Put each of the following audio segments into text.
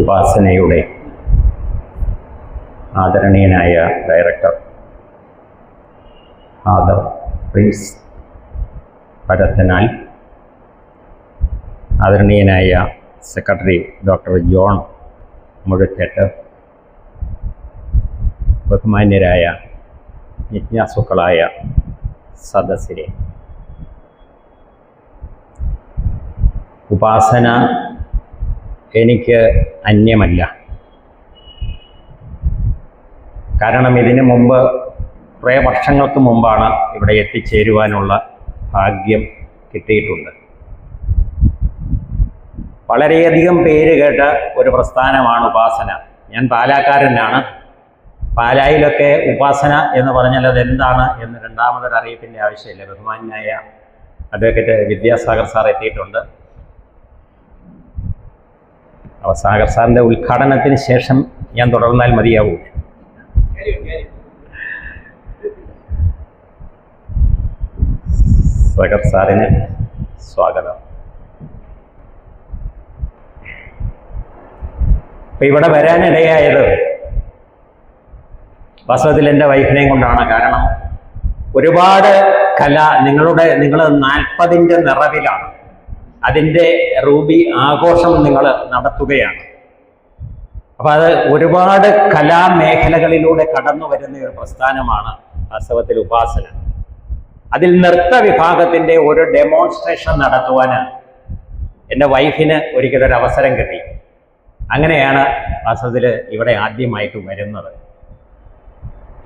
ഉപാസനയുടെ ആദരണീയനായ director father Prince Parathanal, ആദരണീയനായ secretary doctor John മുഴുത്തേട്ട്, ബഹുമാന്യരായ ജിജ്ഞാസുക്കളായ സദസ്സിലെ, ഉപാസന എനിക്ക് അന്യമല്ല. കാരണം ഇതിനു മുമ്പ് കുറേ വർഷങ്ങൾക്ക് മുമ്പാണ് ഇവിടെ എത്തിച്ചേരുവാനുള്ള ഭാഗ്യം കിട്ടിയിട്ടുണ്ട്. വളരെയധികം പേര് കേട്ട ഒരു പ്രസ്ഥാനമാണ് ഉപാസന. ഞാൻ പാലാക്കാരനാണ്. പാലായിലൊക്കെ ഉപാസന എന്ന് പറഞ്ഞാൽ അതെന്താണ് എന്ന് രണ്ടാമതൊരു അറിയിപ്പിൻ്റെ ആവശ്യമില്ല. ബഹുമാന്യനായ അഡ്വക്കേറ്റ് വിദ്യാസാഗർ സാർ എത്തിയിട്ടുണ്ട്. അപ്പോൾ സാഗർ സാറിൻ്റെ ഉദ്ഘാടനത്തിന് ശേഷം ഞാൻ തുടർന്നാൽ മതിയാവൂ. സാഗർ സാറിന് സ്വാഗതം. ഇപ്പം ഇവിടെ വരാനിടയായത് വാസ്തവത്തിൽ എൻ്റെ വൈഫിനെയും കൊണ്ടാണ്. കാരണം ഒരുപാട് നിങ്ങൾ 40ൻ്റെ നിറവിലാണ്. അതിൻ്റെ റൂബി ആഘോഷം നിങ്ങൾ നടത്തുകയാണ്. അപ്പം അത് ഒരുപാട് കലാമേഖലകളിലൂടെ കടന്നു വരുന്ന ഒരു പ്രസ്ഥാനമാണ് വാസ്തവത്തിൽ ഉപാസന. അതിൽ നൃത്ത വിഭാഗത്തിൻ്റെ ഒരു ഡെമോൺസ്ട്രേഷൻ നടത്തുവാൻ എൻ്റെ വൈഫിന് ഒരിക്കലൊരു അവസരം കിട്ടി. അങ്ങനെയാണ് വാസ്തവത്തിൽ ഇവിടെ ആദ്യമായിട്ട് വരുന്നത്.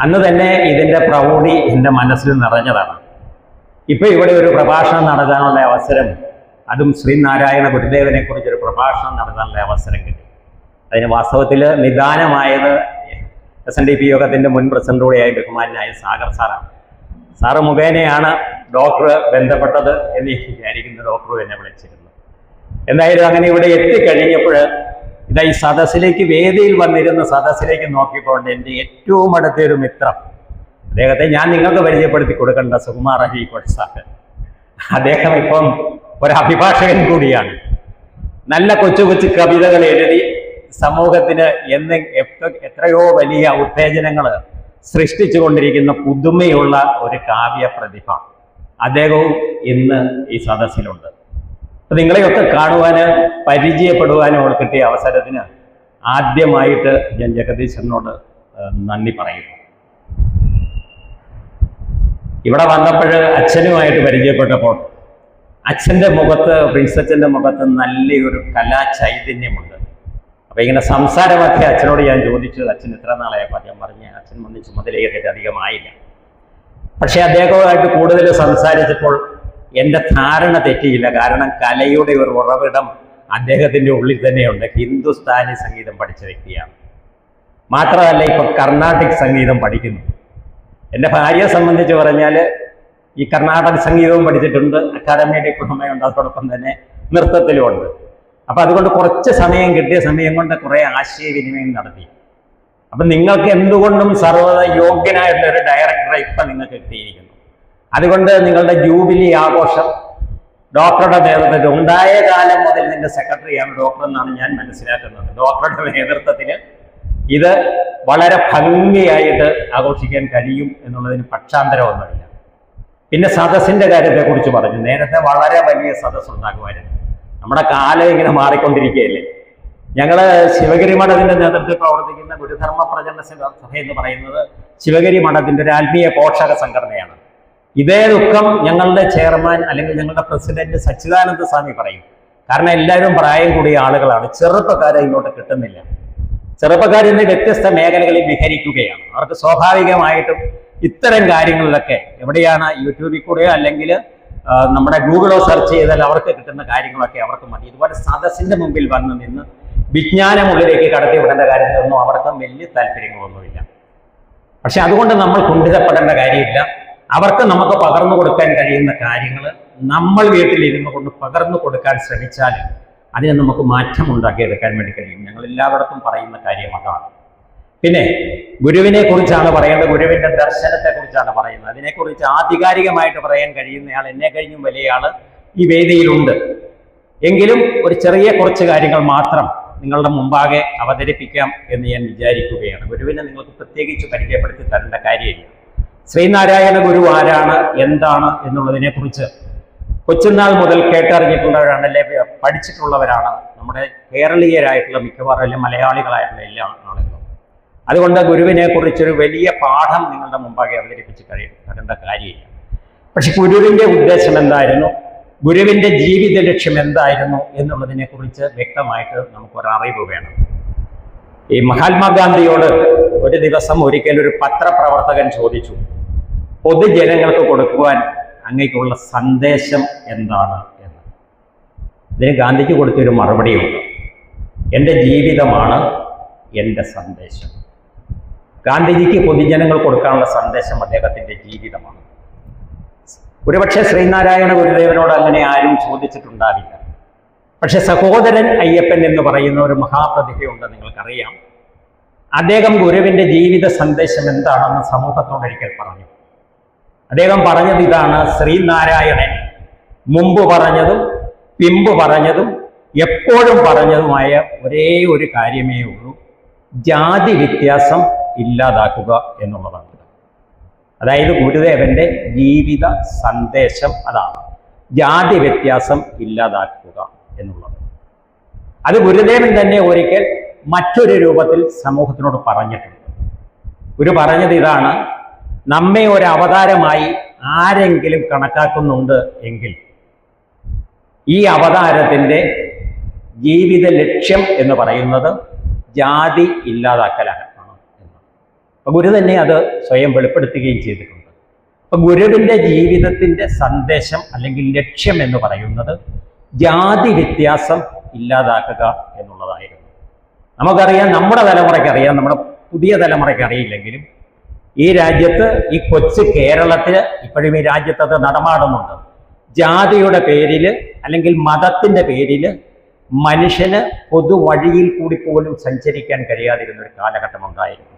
അന്ന് തന്നെ ഇതിൻ്റെ പ്രൗഢി എൻ്റെ മനസ്സിൽ നിറഞ്ഞതാണ്. ഇപ്പോൾ ഇവിടെ ഒരു പ്രഭാഷണം നടത്താനുള്ള അവസരം, അതും ശ്രീനാരായണ ഗുരുദേവനെ കുറിച്ചൊരു പ്രഭാഷണം നടത്താനുള്ള അവസരം കിട്ടി. അതിന് വാസ്തവത്തിൽ നിദാനമായത് SNDP യോഗത്തിൻ്റെ മുൻ പ്രസിഡന്റോടെയായി ബഹുമാനായ സാഗർ സാറാണ്. സാറ് മുഖേനയാണ് ഡോക്ടർ ബന്ധപ്പെട്ടത് എന്ന് വിചാരിക്കുന്ന. ഡോക്ടറും എന്നെ വിളിച്ചിരുന്നു. എന്തായാലും അങ്ങനെ ഇവിടെ എത്തിക്കഴിഞ്ഞപ്പോൾ ഇതാ ഈ സദസ്സിലേക്ക്, വേദിയിൽ വന്നിരുന്ന സദസ്സിലേക്ക് നോക്കിക്കൊണ്ട് എൻ്റെ ഏറ്റവും അടുത്തൊരു മിത്രം, അദ്ദേഹത്തെ ഞാൻ നിങ്ങൾക്ക് പരിചയപ്പെടുത്തി കൊടുക്കേണ്ട, സുകുമാർ അഴീക്കോട് സാർ. അദ്ദേഹം ഇപ്പം ഒരു അഭിഭാഷകൻ കൂടിയാണ്. നല്ല കൊച്ചു കൊച്ചു കവിതകൾ എഴുതി സമൂഹത്തിന് എത്രയോ വലിയ ഉത്തേജനങ്ങൾ സൃഷ്ടിച്ചു കൊണ്ടിരിക്കുന്ന പുതുമയുള്ള ഒരു കാവ്യ പ്രതിഭ. അദ്ദേഹവും ഇന്ന് ഈ സദസ്സിലുണ്ട്. അപ്പം നിങ്ങളെയൊക്കെ കാണുവാന്, പരിചയപ്പെടുവാനും കിട്ടിയ അവസരത്തിന് ആദ്യമായിട്ട് ഞാൻ ജഗദീശനോട് നന്ദി പറയുന്നു. ഇവിടെ വന്നപ്പോൾ അച്ഛനുമായിട്ട് പരിചയപ്പെട്ടപ്പോൾ അച്ഛൻ്റെ മുഖത്ത്, പ്രിൻസച്ചൻ്റെ മുഖത്ത് നല്ലൊരു കലാചൈതന്യമുണ്ട്. അപ്പം ഇങ്ങനെ സംസാരമൊക്കെ അച്ഛനോട് ഞാൻ ചോദിച്ചു, അച്ഛൻ എത്ര നാളായപ്പോൾ? ഞാൻ പറഞ്ഞ അച്ഛൻ വന്ന് ചുമതലയേറ്റിട്ട് അധികമായില്ല. പക്ഷേ അദ്ദേഹവുമായിട്ട് കൂടുതൽ സംസാരിച്ചപ്പോൾ എൻ്റെ ധാരണ തെറ്റിയില്ല. കാരണം കലയുടെ ഒരു ഉറവിടം അദ്ദേഹത്തിൻ്റെ ഉള്ളിൽ തന്നെയുണ്ട്. ഹിന്ദുസ്ഥാനി സംഗീതം പഠിച്ച വ്യക്തിയാണ്. മാത്രമല്ല ഇപ്പോൾ കർണാട്ടിക് സംഗീതം പഠിക്കുന്നു. എൻ്റെ ഭാര്യയെ സംബന്ധിച്ച് പറഞ്ഞാൽ ഈ കർണാടക സംഗീതവും പഠിച്ചിട്ടുണ്ട്, അക്കാദമി ഡിപ്ലോമയുണ്ട്, അതോടൊപ്പം തന്നെ നൃത്തത്തിലുമുണ്ട്. അപ്പം അതുകൊണ്ട് കുറച്ച് സമയം കിട്ടിയ സമയം കൊണ്ട് കുറേ ആശയവിനിമയം നടത്തി. അപ്പം നിങ്ങൾക്ക് എന്തുകൊണ്ടും സർവ്വത യോഗ്യനായിട്ടുള്ള ഒരു ഡയറക്ടറെ ഇപ്പം നിങ്ങൾക്ക് കിട്ടിയിരിക്കുന്നു. അതുകൊണ്ട് നിങ്ങളുടെ ജൂബിലി ആഘോഷം ഡോക്ടറുടെ നേതൃത്വത്തിൽ, ഉണ്ടായ കാലം മുതൽ നിന്റെ സെക്രട്ടറിയാണ് ഡോക്ടർ എന്നാണ് ഞാൻ മനസ്സിലാക്കുന്നത്. ഡോക്ടറുടെ നേതൃത്വത്തിൽ ഇത് വളരെ ഭംഗിയായിട്ട് ആഘോഷിക്കാൻ കഴിയും എന്നുള്ളതിന് പക്ഷാന്തരമൊന്നുമില്ല. പിന്നെ സദസ്സിൻ്റെ കാര്യത്തെക്കുറിച്ച് പറഞ്ഞു. നേരത്തെ വളരെ വലിയ സദസ്സ് ഉണ്ടാകുമായിരുന്നു. നമ്മുടെ കാലം ഇങ്ങനെ മാറിക്കൊണ്ടിരിക്കുകയല്ലേ. ഞങ്ങൾ ശിവഗിരി മഠത്തിൻ്റെ നേതൃത്വത്തിൽ പ്രവർത്തിക്കുന്ന ഗുരുധർമ്മ പ്രചരണ സഭ എന്ന് പറയുന്നത് ശിവഗിരി മഠത്തിൻ്റെ ഒരു ആത്മീയ പോഷക സംഘടനയാണ്. ഇതേ ദുഃഖം ഞങ്ങളുടെ ചെയർമാൻ അല്ലെങ്കിൽ ഞങ്ങളുടെ പ്രസിഡന്റ് സച്ചിദാനന്ദ സ്വാമി പറയും. കാരണം എല്ലാവരും പ്രായം കൂടിയ ആളുകളാണ്, ചെറുപ്പക്കാരെ ഇങ്ങോട്ട് കിട്ടുന്നില്ല. ചെറുപ്പക്കാരിന്ന് വ്യത്യസ്ത മേഖലകളിൽ വിഹരിക്കുകയാണ്. അവർക്ക് സ്വാഭാവികമായിട്ടും ഇത്തരം കാര്യങ്ങളിലൊക്കെ എവിടെയാണ് യൂട്യൂബിൽ കൂടെയോ അല്ലെങ്കിൽ നമ്മുടെ ഗൂഗിളോ സെർച്ച് ചെയ്താൽ അവർക്ക് കിട്ടുന്ന കാര്യങ്ങളൊക്കെ അവർക്ക് മതി. ഇതുപോലെ സദസ്സിൻ്റെ മുമ്പിൽ വന്ന് നിന്ന് വിജ്ഞാനമുള്ളിലേക്ക് കടത്തിവിടേണ്ട കാര്യത്തിലൊന്നും അവർക്ക് വലിയ താല്പര്യങ്ങളൊന്നുമില്ല. പക്ഷെ അതുകൊണ്ട് നമ്മൾ കുണ്ഠിതപ്പെടേണ്ട കാര്യമില്ല. അവർക്ക് നമുക്ക് പകർന്നു കൊടുക്കാൻ കഴിയുന്ന കാര്യങ്ങൾ നമ്മൾ വീട്ടിലിരുന്നു കൊണ്ട് പകർന്നു കൊടുക്കാൻ ശ്രമിച്ചാൽ അതിനെ നമുക്ക് മാറ്റം ഉണ്ടാക്കിയെടുക്കാൻ വേണ്ടി കഴിയും. ഞങ്ങൾ എല്ലായിടത്തും പറയുന്ന കാര്യം അതാണ്. പിന്നെ ഗുരുവിനെ കുറിച്ചാണ് പറയേണ്ടത്, ഗുരുവിൻ്റെ ദർശനത്തെ കുറിച്ചാണ് പറയുന്നത്. അതിനെക്കുറിച്ച് ആധികാരികമായിട്ട് പറയാൻ കഴിയുന്നയാൾ, എന്നെ കഴിഞ്ഞും വലിയ ആൾ ഈ വേദിയിലുണ്ട്. എങ്കിലും ഒരു ചെറിയ കുറച്ച് കാര്യങ്ങൾ മാത്രം നിങ്ങളുടെ മുമ്പാകെ അവതരിപ്പിക്കാം എന്ന് ഞാൻ വിചാരിക്കുകയാണ്. ഗുരുവിനെ നിങ്ങൾക്ക് പ്രത്യേകിച്ച് പരിചയപ്പെടുത്തി തരേണ്ട കാര്യമില്ല. ശ്രീനാരായണ ഗുരു ആരാണ്, എന്താണ് എന്നുള്ളതിനെക്കുറിച്ച് കൊച്ചുനാൾ മുതൽ കേട്ടറിഞ്ഞിട്ടുള്ളവരാണ്, അല്ലെ പഠിച്ചിട്ടുള്ളവരാണ് നമ്മുടെ കേരളീയരായിട്ടുള്ള മിക്കവാറും അല്ലെങ്കിൽ മലയാളികളായിട്ടുള്ള എല്ലാ ആളുകളും. അതുകൊണ്ട് ഗുരുവിനെ കുറിച്ചൊരു വലിയ പാഠം നിങ്ങളുടെ മുമ്പാകെ അവതരിപ്പിച്ച് തരേണ്ട കാര്യമില്ല. പക്ഷെ ഗുരുവിൻ്റെ ഉദ്ദേശം എന്തായിരുന്നു, ഗുരുവിൻ്റെ ജീവിത ലക്ഷ്യം എന്തായിരുന്നു എന്നുള്ളതിനെക്കുറിച്ച് വ്യക്തമായിട്ട് നമുക്കൊരറിവ് വേണം. ഈ മഹാത്മാഗാന്ധിയോട് ഒരു ദിവസം ഒരിക്കൽ ഒരു പത്രപ്രവർത്തകൻ ചോദിച്ചു, പൊതുജനങ്ങൾക്ക് കൊടുക്കുവാൻ അങ്ങേക്കുള്ള സന്ദേശം എന്താണ് എന്ന്. ഇതിന് ഗാന്ധിജി കൊടുത്തൊരു മറുപടിയുണ്ട്, എൻ്റെ ജീവിതമാണ് എൻ്റെ സന്ദേശം. ഗാന്ധിജിക്ക് പൊതുജനങ്ങൾ കൊടുക്കാനുള്ള സന്ദേശം അദ്ദേഹത്തിൻ്റെ ജീവിതമാണ്. ഒരുപക്ഷെ ശ്രീനാരായണ ഗുരുദേവനോട് അങ്ങനെ ആരും ചോദിച്ചിട്ടുണ്ടാവില്ല. പക്ഷെ സഹോദരൻ അയ്യപ്പൻ എന്ന് പറയുന്ന ഒരു മഹാപ്രതിഭയുണ്ട്, നിങ്ങൾക്കറിയാം. അദ്ദേഹം ഗുരുവിൻ്റെ ജീവിത സന്ദേശം എന്താണെന്ന് സമൂഹത്തോടൊരിക്കൽ പറഞ്ഞു. അദ്ദേഹം പറഞ്ഞത് ഇതാണ്: ശ്രീനാരായണൻ മുമ്പ് പറഞ്ഞതും പിമ്പ് പറഞ്ഞതും എപ്പോഴും പറഞ്ഞതുമായ ഒരേ ഒരു കാര്യമേ ഉള്ളൂ, ജാതി വ്യത്യാസം ഇല്ലാതാക്കുക എന്നുള്ളതാണ്. അതായത് ഗുരുദേവന്റെ ജീവിത സന്ദേശം അതാണ്, ജാതി വ്യത്യാസം ഇല്ലാതാക്കുക എന്നുള്ളത്. അത് ഗുരുദേവൻ തന്നെ ഒരിക്കൽ മറ്റൊരു രൂപത്തിൽ സമൂഹത്തിനോട് പറഞ്ഞിട്ടുണ്ട്. ഗുരു പറഞ്ഞത് ഇതാണ്: നമ്മെ ഒരു അവതാരമായി ആരെങ്കിലും കണക്കാക്കുന്നുണ്ട് എങ്കിൽ ഈ അവതാരത്തിൻ്റെ ജീവിത ലക്ഷ്യം എന്ന് പറയുന്നത് ജാതി ഇല്ലാതാക്കലാണ്. ഗുരു തന്നെ അത് സ്വയം വെളിപ്പെടുത്തുകയും ചെയ്തിട്ടുണ്ട്. അപ്പൊ ഗുരുവിൻ്റെ ജീവിതത്തിൻ്റെ സന്ദേശം അല്ലെങ്കിൽ ലക്ഷ്യം എന്ന് പറയുന്നത് ജാതി വ്യത്യാസം ഇല്ലാതാക്കുക എന്നുള്ളതായിരുന്നു. നമുക്കറിയാം, നമ്മുടെ തലമുറയ്ക്ക് അറിയാം, നമ്മുടെ പുതിയ തലമുറയ്ക്ക് അറിയില്ലെങ്കിലും ഈ രാജ്യത്ത്, ഈ കൊച്ചു കേരളത്തിൽ ഇപ്പോഴും ഈ രാജ്യത്ത് അത് നടമാടുന്നുണ്ട്. ജാതിയുടെ പേരിൽ അല്ലെങ്കിൽ മതത്തിൻ്റെ പേരിൽ മനുഷ്യന് പൊതുവഴിയിൽ കൂടി പോലും സഞ്ചരിക്കാൻ കഴിയാതിരുന്ന ഒരു കാലഘട്ടം ഉണ്ടായിരുന്നു.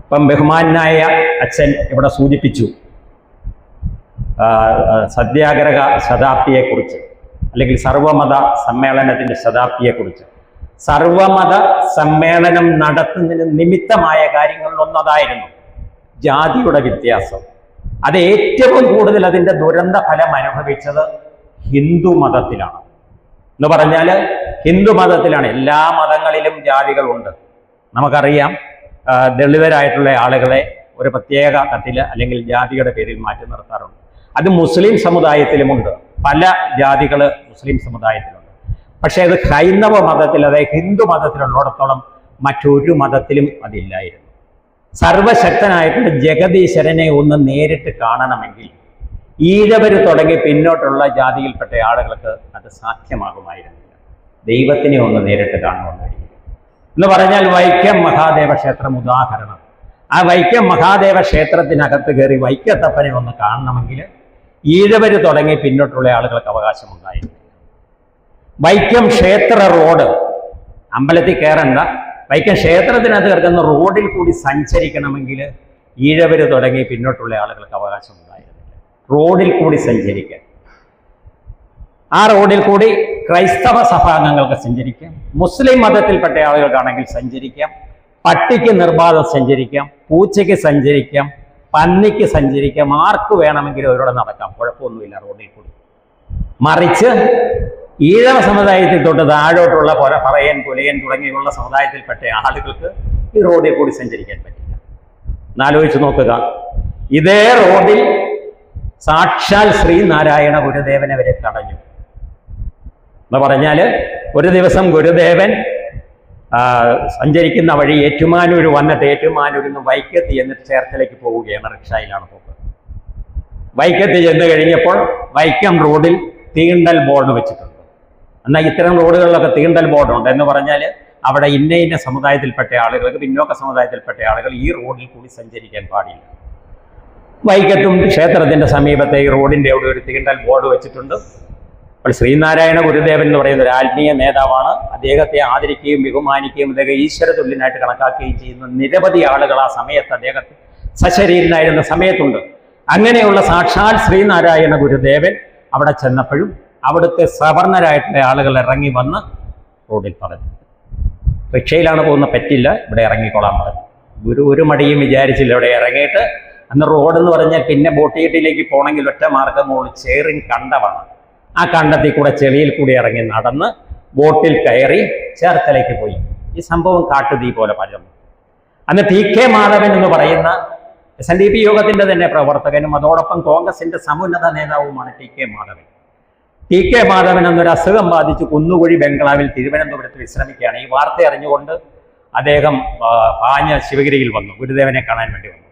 ഇപ്പം ബഹുമാനായ അച്ഛൻ ഇവിടെ സൂചിപ്പിച്ചു സത്യാഗ്രഹ ശതാബ്ദിയെക്കുറിച്ച്, അല്ലെങ്കിൽ സർവമത സമ്മേളനത്തിൻ്റെ ശതാബ്ദിയെക്കുറിച്ച്. സർവമത സമ്മേളനം നടത്തുന്നതിന് നിമിത്തമായ കാര്യങ്ങളിലൊന്നതായിരുന്നു ജാതിയുടെ വ്യത്യാസം. അത് ഏറ്റവും കൂടുതൽ അതിൻ്റെ ദുരന്ത ഫലം അനുഭവിച്ചത് ഹിന്ദു മതത്തിലാണ്. എന്ന് പറഞ്ഞാൽ ഹിന്ദു മതത്തിലാണ്. എല്ലാ മതങ്ങളിലും ജാതികളുണ്ട്. നമുക്കറിയാം, ദളിതരായിട്ടുള്ള ആളുകളെ ഒരു പ്രത്യേക തട്ടിൽ അല്ലെങ്കിൽ ജാതിയുടെ പേരിൽ മാറ്റി നിർത്താറുണ്ട്. അത് മുസ്ലിം സമുദായത്തിലുമുണ്ട്, പല ജാതികൾ മുസ്ലിം സമുദായത്തിലുണ്ട്. പക്ഷേ അത് ഹൈന്ദവ മതത്തിൽ, അതായത് ഹിന്ദു മതത്തിലുള്ളിടത്തോളം മറ്റൊരു മതത്തിലും അതില്ലായിരുന്നു. സർവശക്തനായിട്ടുള്ള ജഗദീശ്വരനെ ഒന്ന് നേരിട്ട് കാണണമെങ്കിൽ ഈഴവർ തുടങ്ങി പിന്നോട്ടുള്ള ജാതിയിൽപ്പെട്ട ആളുകൾക്ക് അത് സാധ്യമാകുമായിരുന്നില്ല. ദൈവത്തിനെ ഒന്ന് നേരിട്ട് കാണണമെന്ന് കഴിയും. എന്ന് പറഞ്ഞാൽ വൈക്കം മഹാദേവ ക്ഷേത്രം ഉദാഹരണം. ആ വൈക്കം മഹാദേവ ക്ഷേത്രത്തിനകത്ത് കയറി വൈക്കത്തപ്പനെ ഒന്ന് കാണണമെങ്കിൽ ഈഴവർ തുടങ്ങി പിന്നോട്ടുള്ള ആളുകൾക്ക് അവകാശമുണ്ടായിരുന്നു. വൈക്കം ക്ഷേത്ര റോഡ്, അമ്പലത്തിൽ കയറണ്ട, വൈക്കം ക്ഷേത്രത്തിനകത്ത് കിടക്കുന്ന റോഡിൽ കൂടി സഞ്ചരിക്കണമെങ്കിൽ ഈഴവർ തുടങ്ങി പിന്നോട്ടുള്ള ആളുകൾക്ക് അവകാശമുണ്ടായിരുന്നില്ല റോഡിൽ കൂടി സഞ്ചരിക്കാൻ. ആ റോഡിൽ കൂടി ക്രൈസ്തവ സഭാംഗങ്ങൾക്ക് സഞ്ചരിക്കാം, മുസ്ലിം മതത്തിൽപ്പെട്ട ആളുകൾക്കാണെങ്കിൽ സഞ്ചരിക്കാം, പട്ടിക്ക് നിർബാധം സഞ്ചരിക്കാം, പൂച്ചയ്ക്ക് സഞ്ചരിക്കാം, പന്നിക്ക് സഞ്ചരിക്കാം, ആർക്ക് വേണമെങ്കിലും അവരോട് നടക്കാം, കുഴപ്പമൊന്നുമില്ല റോഡിൽ കൂടി. മറിച്ച് ഈഴവ സമുദായത്തിൽ തൊട്ട് താഴോട്ടുള്ള പറയൻ, പുലയൻ തുടങ്ങിയുള്ള സമുദായത്തിൽപ്പെട്ട ആളുകൾക്ക് ഈ റോഡിൽ കൂടി സഞ്ചരിക്കാൻ പറ്റില്ല. എന്നാലോചിച്ച് നോക്കുക, ഇതേ റോഡിൽ സാക്ഷാൽ ശ്രീനാരായണ ഗുരുദേവനെ വരെ തടഞ്ഞു. എന്ന് പറഞ്ഞാൽ ഒരു ദിവസം ഗുരുദേവൻ സഞ്ചരിക്കുന്ന വഴി ഏറ്റുമാനൂർ വന്നിട്ട് ഏറ്റുമാനൂരിൽ നിന്ന് വൈക്കത്ത് എന്നിട്ട് ചേർത്തലേക്ക് പോവുകയാണ്. റിക്ഷയിലാണ് പോക്ക്. വൈക്കത്ത് ചെന്ന് കഴിഞ്ഞപ്പോൾ വൈക്കം റോഡിൽ തീണ്ടൽ ബോർഡ് വെച്ചിട്ടുണ്ട്. എന്നാൽ ഇത്തരം റോഡുകളിലൊക്കെ തീണ്ടൽ ബോർഡുണ്ട്. എന്ന് പറഞ്ഞാൽ അവിടെ ഇന്ന ഇന്ന സമുദായത്തിൽപ്പെട്ട ആളുകൾക്ക്, പിന്നോക്ക സമുദായത്തിൽപ്പെട്ട ആളുകൾ ഈ റോഡിൽ കൂടി സഞ്ചരിക്കാൻ പാടില്ല. വൈക്കത്തും ക്ഷേത്രത്തിൻ്റെ സമീപത്തെ ഈ റോഡിൻ്റെ അവിടെ ഒരു തീണ്ടൽ ബോർഡ് വെച്ചിട്ടുണ്ട്. അപ്പോൾ ശ്രീനാരായണ ഗുരുദേവൻ എന്ന് പറയുന്ന ഒരു ആത്മീയ നേതാവാണ്. അദ്ദേഹത്തെ ആദരിക്കുകയും ബഹുമാനിക്കുകയും അദ്ദേഹം ഈശ്വര തുല്യനായിട്ട് കണക്കാക്കുകയും ചെയ്യുന്ന നിരവധി ആളുകൾ ആ സമയത്ത് അദ്ദേഹത്തെ സശരീരനായിരുന്ന സമയത്തുണ്ട്. അങ്ങനെയുള്ള സാക്ഷാൽ ശ്രീനാരായണ ഗുരുദേവൻ അവിടെ ചെന്നപ്പോഴും അവിടുത്തെ സവർണരായിട്ടുള്ള ആളുകൾ ഇറങ്ങി വന്ന് റോഡിൽ പറഞ്ഞു. റിക്ഷയിലാണ് പോകുന്ന, പറ്റില്ല, ഇവിടെ ഇറങ്ങിക്കോളാൻ പറഞ്ഞു. ഗുരു ഒരു മടിയും വിചാരിച്ചില്ല. ഇവിടെ ഇറങ്ങിയിട്ട് അന്ന് റോഡ് എന്ന് പറഞ്ഞാൽ പിന്നെ ബോട്ടിയെട്ടിലേക്ക് പോകണമെങ്കിൽ ഒറ്റ മാർഗമുള്ളൂ, ചേറിൻ കണ്ടമാണ്. ആ കണ്ടത്തിൽ കൂടെ ചെളിയിൽ കൂടി ഇറങ്ങി നടന്ന് ബോട്ടിൽ കയറി ചേർത്തലയ്ക്ക് പോയി. ഈ സംഭവം കാട്ടുതീ പോലെ പരന്നു. അന്ന് TK മാധവൻ എന്ന് പറയുന്ന SNDP യോഗത്തിന്റെ തന്നെ പ്രവർത്തകനും അതോടൊപ്പം കോൺഗ്രസിന്റെ സമുന്നത നേതാവുമാണ് TK മാധവൻ. TK മാധവൻ എന്നൊരു അസുഖം ബാധിച്ച് കുന്നുകുഴി ബംഗ്ലാവിൽ തിരുവനന്തപുരത്ത് വിശ്രമിക്കുകയാണ്. ഈ വാർത്ത അറിഞ്ഞുകൊണ്ട് അദ്ദേഹം പാഞ്ഞ് ശിവഗിരിയിൽ വന്നു, ഗുരുദേവനെ കാണാൻ വേണ്ടി വന്നു.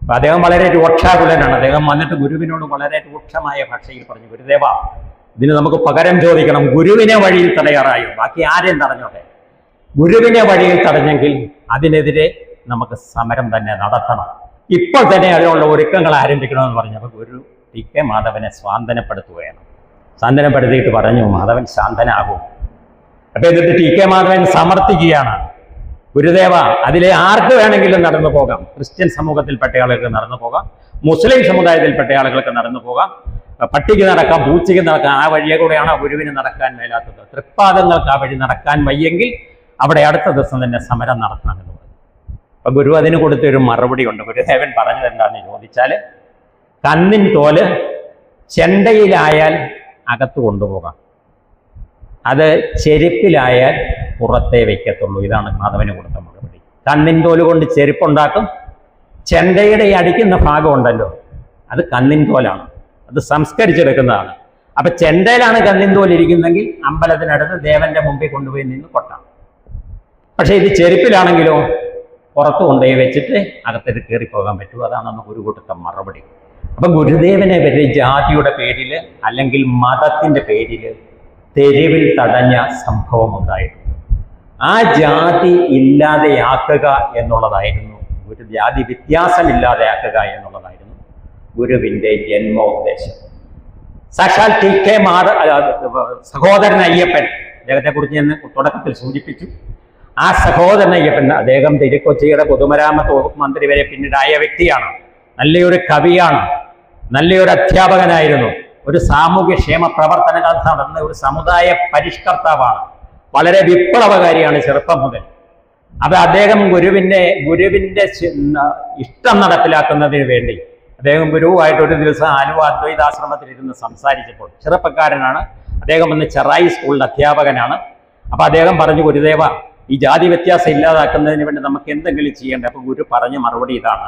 അപ്പൊ അദ്ദേഹം വളരെ രൂക്ഷാകുലനാണ്. അദ്ദേഹം വന്നിട്ട് ഗുരുവിനോട് വളരെ രൂക്ഷമായ ഭാഷയിൽ പറഞ്ഞു, ഗുരുദേവ, ഇതിന് നമുക്ക് പകരം ചോദിക്കണം. ഗുരുവിനെ വഴിയിൽ തടയാറായോ? ബാക്കി ആരെയും തടഞ്ഞോട്ടെ, ഗുരുവിനെ വഴിയിൽ തടഞ്ഞെങ്കിൽ അതിനെതിരെ നമുക്ക് സമരം തന്നെ നടത്തണം. ഇപ്പോൾ തന്നെ അതിനുള്ള ഒരുക്കങ്ങൾ ആരംഭിക്കണമെന്ന് പറഞ്ഞപ്പോൾ ഗുരു TK മാധവനെ സ്വാന്തനപ്പെടുത്തുകയാണ്. സാന്ത്വനപ്പെടുത്തിയിട്ട് പറഞ്ഞു, മാധവൻ ശാന്തനാകും. അപ്പൊ എന്നിട്ട് TK മാധവൻ സമർത്ഥിക്കുകയാണ്, ഗുരുദേവ, അതിലെ ആർക്ക് വേണമെങ്കിലും നടന്നു പോകാം. ക്രിസ്ത്യൻ സമൂഹത്തിൽപ്പെട്ട ആളുകൾക്ക് നടന്നു പോകാം, മുസ്ലിം സമുദായത്തിൽപ്പെട്ട ആളുകൾക്ക് നടന്നു പോകാം, പട്ടിക്ക് നടക്കാം, പൂച്ചയ്ക്ക് നടക്കാം. ആ വഴിയെ കൂടെയാണ് ഗുരുവിന് നടക്കാൻ മേലാത്തത്. തൃപ്പാദങ്ങൾക്ക് ആ വഴി നടക്കാൻ വയ്യെങ്കിൽ അവിടെ അടുത്ത ദിവസം തന്നെ സമരം നടത്തണമെന്ന് പറഞ്ഞു. അപ്പൊ ഗുരു അതിന് കൊടുത്തൊരു മറുപടി ഉണ്ട്. ഗുരുദേവൻ പറഞ്ഞത് എന്താണെന്ന് ചോദിച്ചാൽ, കന്നിൻ തോല് ചെണ്ടയിലായാൽ അകത്ത് കൊണ്ടുപോകാം, അത് ചെരുപ്പിലായാൽ പുറത്തേ വയ്ക്കത്തുള്ളൂ. ഇതാണ് മാധവന് കൊടുത്ത മറുപടി. കന്നിൻ തോല് കൊണ്ട് ചെരുപ്പുണ്ടാക്കും, ചെണ്ടയുടെ അടിക്കുന്ന ഭാഗം ഉണ്ടല്ലോ അത് കന്നിൻ തോലാണ്, അത് സംസ്കരിച്ചെടുക്കുന്നതാണ്. അപ്പൊ ചെണ്ടയിലാണ് കന്നിൻ തോൽ ഇരിക്കുന്നെങ്കിൽ അമ്പലത്തിനടുത്ത് ദേവന്റെ മുമ്പിൽ കൊണ്ടുപോയി നിന്ന് കൊട്ടാം. പക്ഷെ ഇത് ചെരുപ്പിലാണെങ്കിലോ പുറത്ത് കൊണ്ടുപോയി വെച്ചിട്ട് അകത്തേക്ക് കയറിപ്പോകാൻ പറ്റൂ. അതാണ് അന്ന് ഗുരു കൊടുത്ത മറുപടി. അപ്പൊ ഗുരുദേവനെ വരെ ജാതിയുടെ പേരില് അല്ലെങ്കിൽ മതത്തിന്റെ പേരില് തെരുവിൽ തടഞ്ഞ സംഭവം ഉണ്ടായിരുന്നു. ആ ജാതി ഇല്ലാതെയാക്കുക എന്നുള്ളതായിരുന്നു, ഒരു ജാതി വ്യത്യാസമില്ലാതെയാക്കുക എന്നുള്ളതായിരുന്നു ഗുരുവിന്റെ ജന്മോദ്ദേശം. സാക്ഷാൽ TK സഹോദരൻ അയ്യപ്പൻ, അദ്ദേഹത്തെ കുറിച്ച് ഞാൻ തുടക്കത്തിൽ സൂചിപ്പിച്ചു. ആ സഹോദരൻ അയ്യപ്പൻ, അദ്ദേഹം തിരുക്കൊച്ചിയുടെ പൊതുമരാമത്ത് വകുപ്പ് മന്ത്രി വരെ പിന്നീടായ വ്യക്തിയാണ്. നല്ലൊരു കവിയാണ്, നല്ലൊരു അധ്യാപകനായിരുന്നു, ഒരു സാമൂഹ്യക്ഷേമ പ്രവർത്തനങ്ങൾ നടന്ന ഒരു സമുദായ പരിഷ്കർത്താവാണ്, വളരെ വിപ്ലവകാരിയാണ് ചെറുപ്പം മുതൽ. അത് അദ്ദേഹം ഗുരുവിന്റെ ഇഷ്ടം നടപ്പിലാക്കുന്നതിന് വേണ്ടി അദ്ദേഹം ഗുരുവുമായിട്ട് ഒരു ദിവസം ആലുവ അദ്വൈതാശ്രമത്തിൽ ഇരുന്ന് സംസാരിച്ചപ്പോൾ, ചെറുപ്പക്കാരനാണ് അദ്ദേഹം, ഒന്ന് ചെറായി സ്കൂളിൽ അധ്യാപകനാണ്. അപ്പൊ അദ്ദേഹം പറഞ്ഞു, ഗുരുദേവ, ഈ ജാതി വ്യത്യാസം ഇല്ലാതാക്കുന്നതിന് വേണ്ടി നമുക്ക് എന്തെങ്കിലും ചെയ്യേണ്ടത്. അപ്പൊ ഗുരു പറഞ്ഞ മറുപടി ഇതാണ്,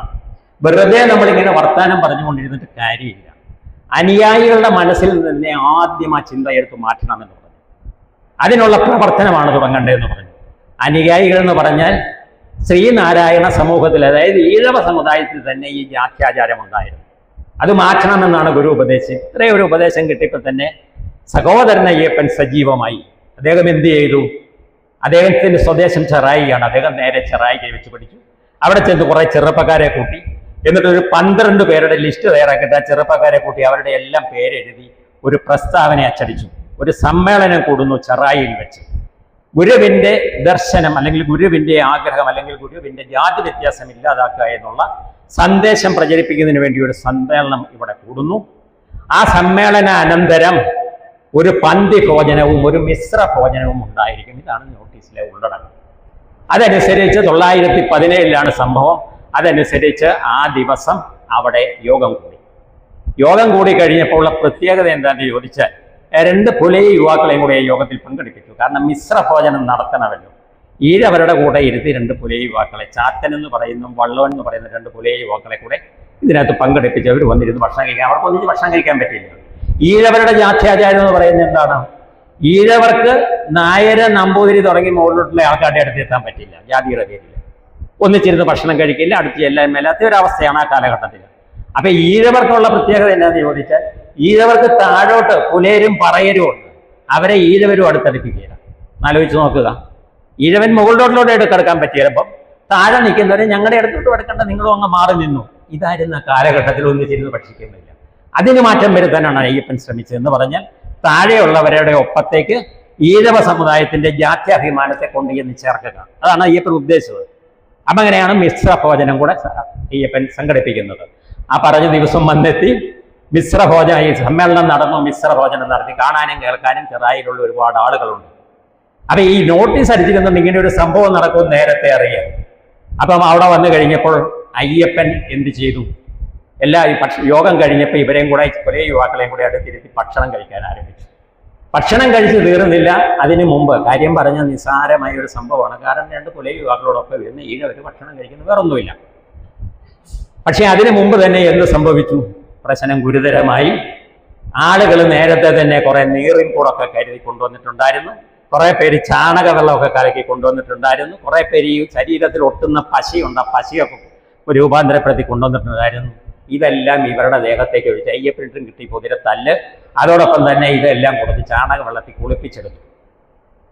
വെറുതെ നമ്മളിങ്ങനെ വർത്താനം പറഞ്ഞുകൊണ്ടിരുന്നിട്ട് കാര്യമില്ല. അനുയായികളുടെ മനസ്സിൽ തന്നെ ആദ്യം ആ ചിന്ത എടുത്ത് മാറ്റണമെന്ന് പറഞ്ഞു. അതിനുള്ള പ്രവർത്തനമാണ് തുടങ്ങേണ്ടതെന്ന് പറഞ്ഞു. അനുയായികൾ എന്ന് പറഞ്ഞാൽ ശ്രീനാരായണ സമൂഹത്തിൽ, അതായത് ഈഴവ സമുദായത്തിൽ തന്നെ ഈ ജാത്യാചാരം ഉണ്ടായിരുന്നു. അത് മാറ്റണമെന്നാണ് ഗുരു ഉപദേശിച്ചത്. ഇത്രയും ഒരു ഉപദേശം കിട്ടിയപ്പോൾ തന്നെ സഹോദരൻ അയ്യപ്പൻ സജീവമായി. അദ്ദേഹം എന്ത് ചെയ്തു? അദ്ദേഹത്തിന്റെ സ്വദേശം ചെറായിയാണ്. അദ്ദേഹം നേരെ ചെറായിക്ക് വെച്ച് പഠിച്ചു. അവിടെ ചെന്ന് കുറെ ചെറുപ്പക്കാരെ കൂട്ടി, എന്നിട്ട് ഒരു 12 പേരുടെ ലിസ്റ്റ് തയ്യാറാക്കിയിട്ട് ആ ചെറുപ്പക്കാരെ കൂട്ടി അവരുടെ എല്ലാം പേരെഴുതി ഒരു പ്രസ്താവന അച്ചടിച്ചു. ഒരു സമ്മേളനം കൂടുന്നു ചെറായിയിൽ വെച്ച്. ഗുരുവിന്റെ ദർശനം അല്ലെങ്കിൽ ഗുരുവിന്റെ ആഗ്രഹം അല്ലെങ്കിൽ ഗുരുവിന്റെ ജാതി വ്യത്യാസം ഇല്ലാതാക്കുക എന്നുള്ള സന്ദേശം പ്രചരിപ്പിക്കുന്നതിന് വേണ്ടി ഒരു സമ്മേളനം ഇവിടെ കൂടുന്നു. ആ സമ്മേളന അനന്തരം ഒരു പന്തി ഭോജനവും ഒരു മിശ്ര ഭോജനവും ഉണ്ടായിരിക്കും. ഇതാണ് നോട്ടീസിലെ ഉള്ളടക്കം. അതനുസരിച്ച് 1917 സംഭവം. അതനുസരിച്ച് ആ ദിവസം അവിടെ യോഗം കൂടി. യോഗം കൂടി കഴിഞ്ഞപ്പോൾ ഉള്ള പ്രത്യേകത എന്താണെന്ന് ചോദിച്ചാൽ, 2 പുലയ യുവാക്കളെയും കൂടെ യോഗത്തിൽ പങ്കെടുപ്പിച്ചു. കാരണം മിശ്ര ഭോജനം നടത്തണമല്ലോ. ഈഴവരുടെ കൂടെ ഇരുത്തി 2 പുലയ യുവാക്കളെ, ചാത്തൻ എന്ന് പറയുന്ന വള്ളോൻ എന്ന് പറയുന്ന 2 പുലയ യുവാക്കളെ കൂടെ ഇതിനകത്ത് പങ്കെടുപ്പിച്ച് അവർ വന്നിരുന്ന് ഭക്ഷണം കഴിക്കാൻ. അവർക്ക് ഒന്നിച്ച് ഭക്ഷണം കഴിക്കാൻ പറ്റില്ല. ഈഴവരുടെ ജാത്യാചാരം എന്ന് പറയുന്നത് എന്താണ്? ഈഴവർക്ക് നായര് നമ്പൂതിരി തുടങ്ങി മുകളിലോട്ടുള്ള ആൾക്കാരുടെ അടുത്ത് എത്താൻ പറ്റില്ല. ജാതിയുടെ പേരിൽ ഒന്നിച്ചിരുന്ന് ഭക്ഷണം കഴിക്കില്ല, അടുത്ത് എല്ലാം മേലാത്ത ഒരവസ്ഥയാണ് ആ കാലഘട്ടത്തിൽ. അപ്പൊ ഈഴവർക്കുള്ള പ്രത്യേകത എന്താണെന്ന് ചോദിച്ചാൽ, ഈഴവർക്ക് താഴോട്ട് പുലേരും പറയരും ഉണ്ട്, അവരെ ഈഴവരും അടുത്തടുപ്പിക്കുകയില്ല. ആലോചിച്ച് നോക്കുക, ഈഴവൻ മുകളിലോട്ടിലോട്ട് എടുക്കെടുക്കാൻ പറ്റിയപ്പം താഴെ നിൽക്കുന്നവരെ ഞങ്ങളുടെ അടുത്തോട്ട് എടുക്കേണ്ട, നിങ്ങളും അങ്ങ് മാറി നിന്നു. ഇതായിരുന്ന കാലഘട്ടത്തിൽ ഒന്നിച്ചിരുന്ന് ഭക്ഷിക്കുന്നില്ല. അതിന് മാറ്റം വരുത്താനാണ് അയ്യപ്പൻ ശ്രമിച്ചതെന്ന് പറഞ്ഞാൽ, താഴെയുള്ളവരുടെ ഒപ്പത്തേക്ക് ഈഴവ സമുദായത്തിന്റെ ജാത്യാഭിമാനത്തെ കൊണ്ടുചെന്ന് ചേർക്കുക. അതാണ് അയ്യപ്പൻ ഉദ്ദേശിച്ചത്. അപ്പം അങ്ങനെയാണ് മിശ്ര ഭോജനം കൂടെ അയ്യപ്പൻ സംഘടിപ്പിക്കുന്നത്. ആ പറഞ്ഞ ദിവസം വന്നെത്തി മിശ്ര ഭോജനം, ഈ സമ്മേളനം നടന്നു, മിശ്ര ഭോജനം നടത്തി. കാണാനും കേൾക്കാനും ചെറായിലുള്ള ഒരുപാട് ആളുകളുണ്ട്. അപ്പൊ ഈ നോട്ടീസ് അടിച്ചിരുന്നുണ്ട് ഇങ്ങനെ ഒരു സംഭവം നടക്കും നേരത്തെ അറിയാം. അപ്പം അവിടെ വന്നു കഴിഞ്ഞപ്പോൾ അയ്യപ്പൻ എന്ത് ചെയ്തു? ഈ യോഗം കഴിഞ്ഞപ്പോൾ ഇവരെയും കൂടെ കുറേ യുവാക്കളെയും കൂടെ അടുത്തിരുത്തി ഭക്ഷണം കഴിക്കാൻ ആരംഭിച്ചു. ഭക്ഷണം കഴിച്ച് തീർന്നില്ല. അതിനു മുമ്പ് കാര്യം പറഞ്ഞ നിസ്സാരമായ ഒരു സംഭവമാണ്. കാരണം 2 കൊലേ യുവാക്കളോടൊപ്പം ഇരുന്ന് ഒരു ഭക്ഷണം കഴിക്കുന്നത് വേറൊന്നുമില്ല. പക്ഷെ അതിനു മുമ്പ് തന്നെ എന്ത് സംഭവിച്ചു? പ്രശ്നം ഗുരുതരമായി. ആളുകൾ നേരത്തെ തന്നെ കുറെ നീറിൻ കൂടൊക്കെ കരുതി കൊണ്ടുവന്നിട്ടുണ്ടായിരുന്നു. കുറെ പേര് ചാണക വെള്ളമൊക്കെ കലക്കി കൊണ്ടുവന്നിട്ടുണ്ടായിരുന്നു. കുറെ പേര് ഈ ശരീരത്തിൽ ഒട്ടുന്ന പശയുണ്ട്, ആ പശയൊക്കെ രൂപാന്തരപ്പെടുത്തി കൊണ്ടുവന്നിട്ടുണ്ടായിരുന്നു. ഇതെല്ലാം ഇവരുടെ ദേഹത്തേക്ക് ഒഴിച്ച് അയ്യപ്പനും കിട്ടി കുതിരത്തല്ല്. അതോടൊപ്പം തന്നെ ഇതെല്ലാം കൊടുത്ത് ചാണക വെള്ളത്തിൽ കുളിപ്പിച്ചെടുത്തു.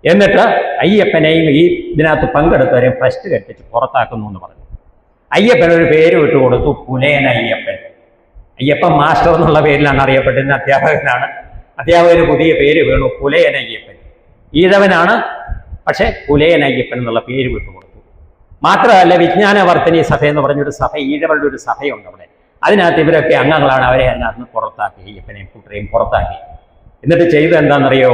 എന്നിട്ട് അയ്യപ്പനെയും ഈ ഇതിനകത്ത് പങ്കെടുത്തവരെയും ഫസ്റ്റ് കെട്ടിച്ച് പുറത്താക്കുന്നു എന്ന് പറഞ്ഞു. അയ്യപ്പൻ ഒരു പേര് വിട്ടു കൊടുത്തു, പുലയൻ അയ്യപ്പൻ. അയ്യപ്പൻ മാസ്റ്റർ എന്നുള്ള പേരിലാണ് അറിയപ്പെട്ടിരുന്ന അധ്യാപകനാണ്. അധ്യാപകന് പുതിയ പേര് വേണു, പുലയൻ അയ്യപ്പൻ. ഈഴവനാണ്, പക്ഷെ പുലയൻ അയ്യപ്പൻ എന്നുള്ള പേര് വിട്ടുകൊടുത്തു. മാത്രമല്ല വിജ്ഞാനവർദ്ധനി സഭ എന്ന് പറഞ്ഞൊരു സഭ, ഈഴവരുടെ ഒരു സഭയുണ്ട് അവിടെ. അതിനകത്ത് ഇവരൊക്കെ അംഗങ്ങളാണ്. അവരെ അതിനകത്ത് പുറത്താക്കി, അയ്യപ്പനെയും കുട്ടരെയും പുറത്താക്കി. എന്നിട്ട് ചെയ്തത് എന്താണെന്നറിയോ?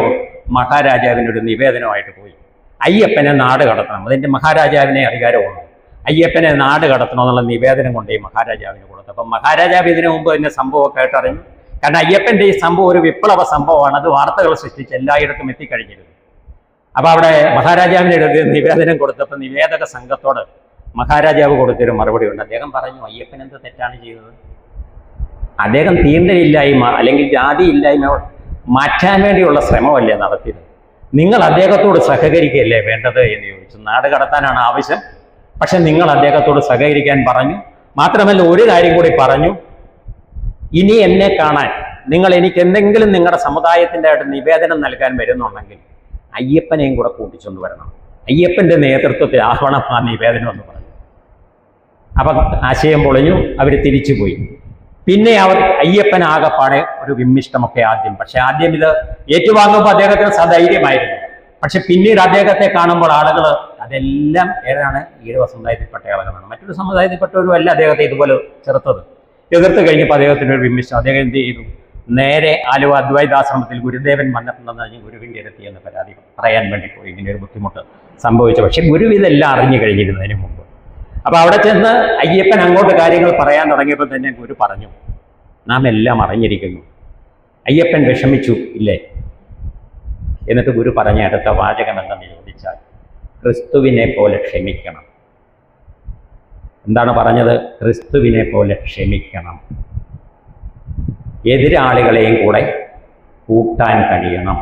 മഹാരാജാവിനൊരു നിവേദനമായിട്ട് പോയി, അയ്യപ്പനെ നാട് കടത്തണം. അതിൻ്റെ മഹാരാജാവിനെ അധികാരമുള്ളൂ. അയ്യപ്പനെ നാട് കടത്തണം എന്നുള്ള നിവേദനം കൊണ്ട് ഈ മഹാരാജാവിന് കൊടുത്തു. അപ്പം മഹാരാജാവ് ഇതിനു മുമ്പ് തന്നെ സംഭവമൊക്കെ കേട്ടറിഞ്ഞു. കാരണം അയ്യപ്പൻ്റെ ഈ സംഭവം ഒരു വിപ്ലവ സംഭവമാണ്. അത് വാർത്തകൾ സൃഷ്ടിച്ച് എല്ലായിടത്തും എത്തിക്കഴിഞ്ഞിരുന്നു. അപ്പൊ അവിടെ മഹാരാജാവിന് നിവേദനം കൊടുത്തപ്പോൾ നിവേദക സംഘത്തോട് മഹാരാജാവ് കൊടുത്തൊരു മറുപടി ഉണ്ട്. അദ്ദേഹം പറഞ്ഞു, അയ്യപ്പൻ എന്ത് തെറ്റാണ് ചെയ്തത്? അദ്ദേഹം തീണ്ടലില്ലായ്മ അല്ലെങ്കിൽ ജാതി ഇല്ലായ്മ മാറ്റാൻ വേണ്ടിയുള്ള ശ്രമമല്ലേ നടത്തിയത്? നിങ്ങൾ അദ്ദേഹത്തോട് സഹകരിക്കുകയല്ലേ വേണ്ടത് എന്ന് ചോദിച്ചു. നാട് കടത്താനാണ് ആവശ്യം, പക്ഷെ നിങ്ങൾ അദ്ദേഹത്തോട് സഹകരിക്കാൻ പറഞ്ഞു. മാത്രമല്ല ഒരു കാര്യം കൂടി പറഞ്ഞു, ഇനി എന്നെ കാണാൻ നിങ്ങൾ എനിക്ക് എന്തെങ്കിലും നിങ്ങളുടെ സമുദായത്തിൻ്റെ ആയിട്ട് നിവേദനം നൽകാൻ വരുന്നുണ്ടെങ്കിൽ അയ്യപ്പനെയും കൂടെ കൂട്ടിച്ചുകൊണ്ട് വരണം. അയ്യപ്പൻ്റെ നേതൃത്വത്തിൽ ആഹ്വാനം ആ നിവേദനം എന്ന് പറഞ്ഞു. അപ്പം ആശയം പൊളിഞ്ഞു, അവർ തിരിച്ചുപോയി. പിന്നെ അവർ അയ്യപ്പൻ ആകെപ്പാടെ ഒരു വിമ്മിഷ്ടമൊക്കെ ആദ്യം. പക്ഷെ ആദ്യം ഇത് ഏറ്റുവാങ്ങുമ്പോൾ അദ്ദേഹത്തിന് സധൈര്യമായിരുന്നു. പക്ഷെ പിന്നീട് അദ്ദേഹത്തെ കാണുമ്പോൾ ആളുകൾ അതെല്ലാം ഏതാണ് ഈഴവ സമുദായത്തിൽപ്പെട്ട ആളുകളാണ്. മറ്റൊരു സമുദായത്തിൽപ്പെട്ടവരും അല്ല അദ്ദേഹത്തെ ഇതുപോലെ എതിർത്ത് കഴിഞ്ഞപ്പോൾ അദ്ദേഹത്തിന് ഒരു വിമ്മിഷ്ടം. അദ്ദേഹം എന്ത് ചെയ്തു? നേരെ ആലുവ അദ്വൈതാശ്രമത്തിൽ ഗുരുദേവൻ വന്നിട്ടുണ്ടെന്ന് പറഞ്ഞ് ഗുരുവിൻ്റെ അടുത്ത് എന്ന് പരാതി പറയാൻ വേണ്ടി പോയി. ഇങ്ങനെ ഒരു ബുദ്ധിമുട്ട് സംഭവിച്ചു. പക്ഷെ ഗുരു ഇതെല്ലാം അറിഞ്ഞു കഴിഞ്ഞിരുന്നതിന് മുമ്പ്. അപ്പൊ അവിടെ ചെന്ന് അയ്യപ്പൻ അങ്ങോട്ട് കാര്യങ്ങൾ പറയാൻ തുടങ്ങിയപ്പോൾ തന്നെ ഗുരു പറഞ്ഞു, നാം എല്ലാം അറിഞ്ഞിരിക്കുന്നു. അയ്യപ്പൻ വിഷമിച്ചു ഇല്ലേ? എന്നിട്ട് ഗുരു പറഞ്ഞ അടുത്ത വാചകം എന്തെന്ന് ചോദിച്ചാൽ, ക്രിസ്തുവിനെ പോലെ ക്ഷമിക്കണം. എന്താണ് പറഞ്ഞത്? ക്രിസ്തുവിനെ പോലെ ക്ഷമിക്കണം. എതിരാളികളെയും കൂടെ കൂട്ടാൻ കഴിയണം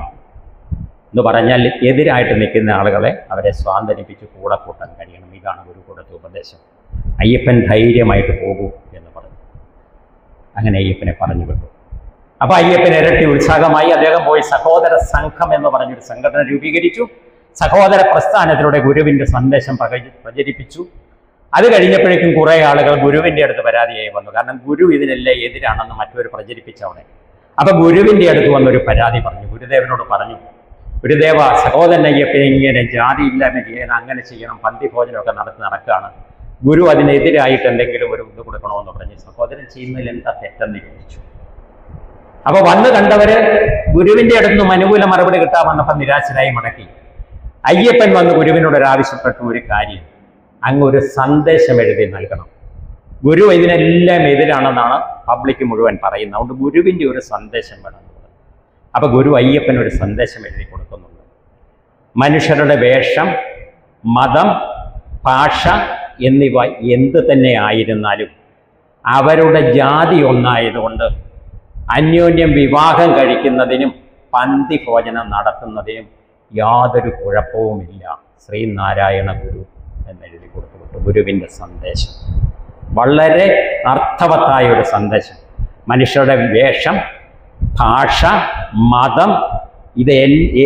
എന്ന് പറഞ്ഞാൽ എതിരായിട്ട് നിൽക്കുന്ന ആളുകളെ അവരെ സ്വാന്തനിപ്പിച്ച് കൂടെ കൂട്ടാൻ കഴിയണം. ഇതാണ് ഗുരു കൊടുത്ത ഉപദേശം. അയ്യപ്പൻ ധൈര്യമായിട്ട് പോകൂ എന്ന് പറഞ്ഞു. അങ്ങനെ അയ്യപ്പനെ പറഞ്ഞു വിട്ടു. അപ്പൊ അയ്യപ്പൻ ഇരട്ടി ഉത്സാഹമായി. അദ്ദേഹം പോയി സഹോദര സംഘം എന്ന് പറഞ്ഞൊരു സംഘടന രൂപീകരിച്ചു. സഹോദര പ്രസ്ഥാനത്തിലൂടെ ഗുരുവിൻ്റെ സന്ദേശം പ്രചരിപ്പിച്ചു. അത് കഴിഞ്ഞപ്പോഴേക്കും കുറേ ആളുകൾ ഗുരുവിൻ്റെ അടുത്ത് പരാതിയായി വന്നു. കാരണം ഗുരു ഇതിനെല്ലാം എതിരാണെന്ന് മറ്റൊരു പ്രചരിപ്പിച്ചവിടെ. അപ്പൊ ഗുരുവിൻ്റെ അടുത്ത് വന്നൊരു പരാതി പറഞ്ഞു. ഗുരുദേവനോട് പറഞ്ഞു, ഗുരുദേവ, സഹോദരൻ അയ്യപ്പനെ ഇങ്ങനെ ജാതി ഇല്ലായ്മ ചെയ്യണം, അങ്ങനെ ചെയ്യണം, പന്തിഭോജനമൊക്കെ നടക്കുകയാണ്. ഗുരു അതിനെതിരായിട്ട് എന്തെങ്കിലും ഒരു ഇത് കൊടുക്കണമെന്ന് പറഞ്ഞ് സഹോദരൻ ചെയ്യുന്നതിൽ എന്താ തെറ്റെന്ന് ചോദിച്ചു. അപ്പൊ വന്ന് കണ്ടവര് ഗുരുവിൻ്റെ അടുത്ത് നിന്നും അനുകൂല മറുപടി കിട്ടാൻ വന്നപ്പോൾ നിരാശരായി മടക്കി. അയ്യപ്പൻ വന്ന് ഗുരുവിനോട് ഒരാവശ്യപ്പെട്ട ഒരു കാര്യം, അങ്ങ് ഒരു സന്ദേശം എഴുതി നൽകണം. ഗുരു ഇതിനെല്ലാം എതിരാണെന്നാണ് പബ്ലിക് മുഴുവൻ പറയുന്നത്. അതുകൊണ്ട് ഗുരുവിൻ്റെ ഒരു സന്ദേശം വേണം. അപ്പൊ ഗുരു അയ്യപ്പൻ ഒരു സന്ദേശം എഴുതി കൊടുക്കുന്നുണ്ട്. മനുഷ്യരുടെ വേഷം, മതം, ഭാഷ എന്നിവ എന്ത് തന്നെ ആയിരുന്നാലും അവരുടെ ജാതി ഒന്നായതുകൊണ്ട് അന്യോന്യം വിവാഹം കഴിക്കുന്നതിനും പന്തി ഭോജനം നടത്തുന്നതിനും യാതൊരു കുഴപ്പവുമില്ല. ശ്രീനാരായണ ഗുരു എന്നെഴുതി കൊടുത്തുവിട്ടു. ഗുരുവിൻ്റെ സന്ദേശം വളരെ അർത്ഥവത്തായ ഒരു സന്ദേശം. മനുഷ്യരുടെ വേഷം, ഭാഷ, മതം ഇത്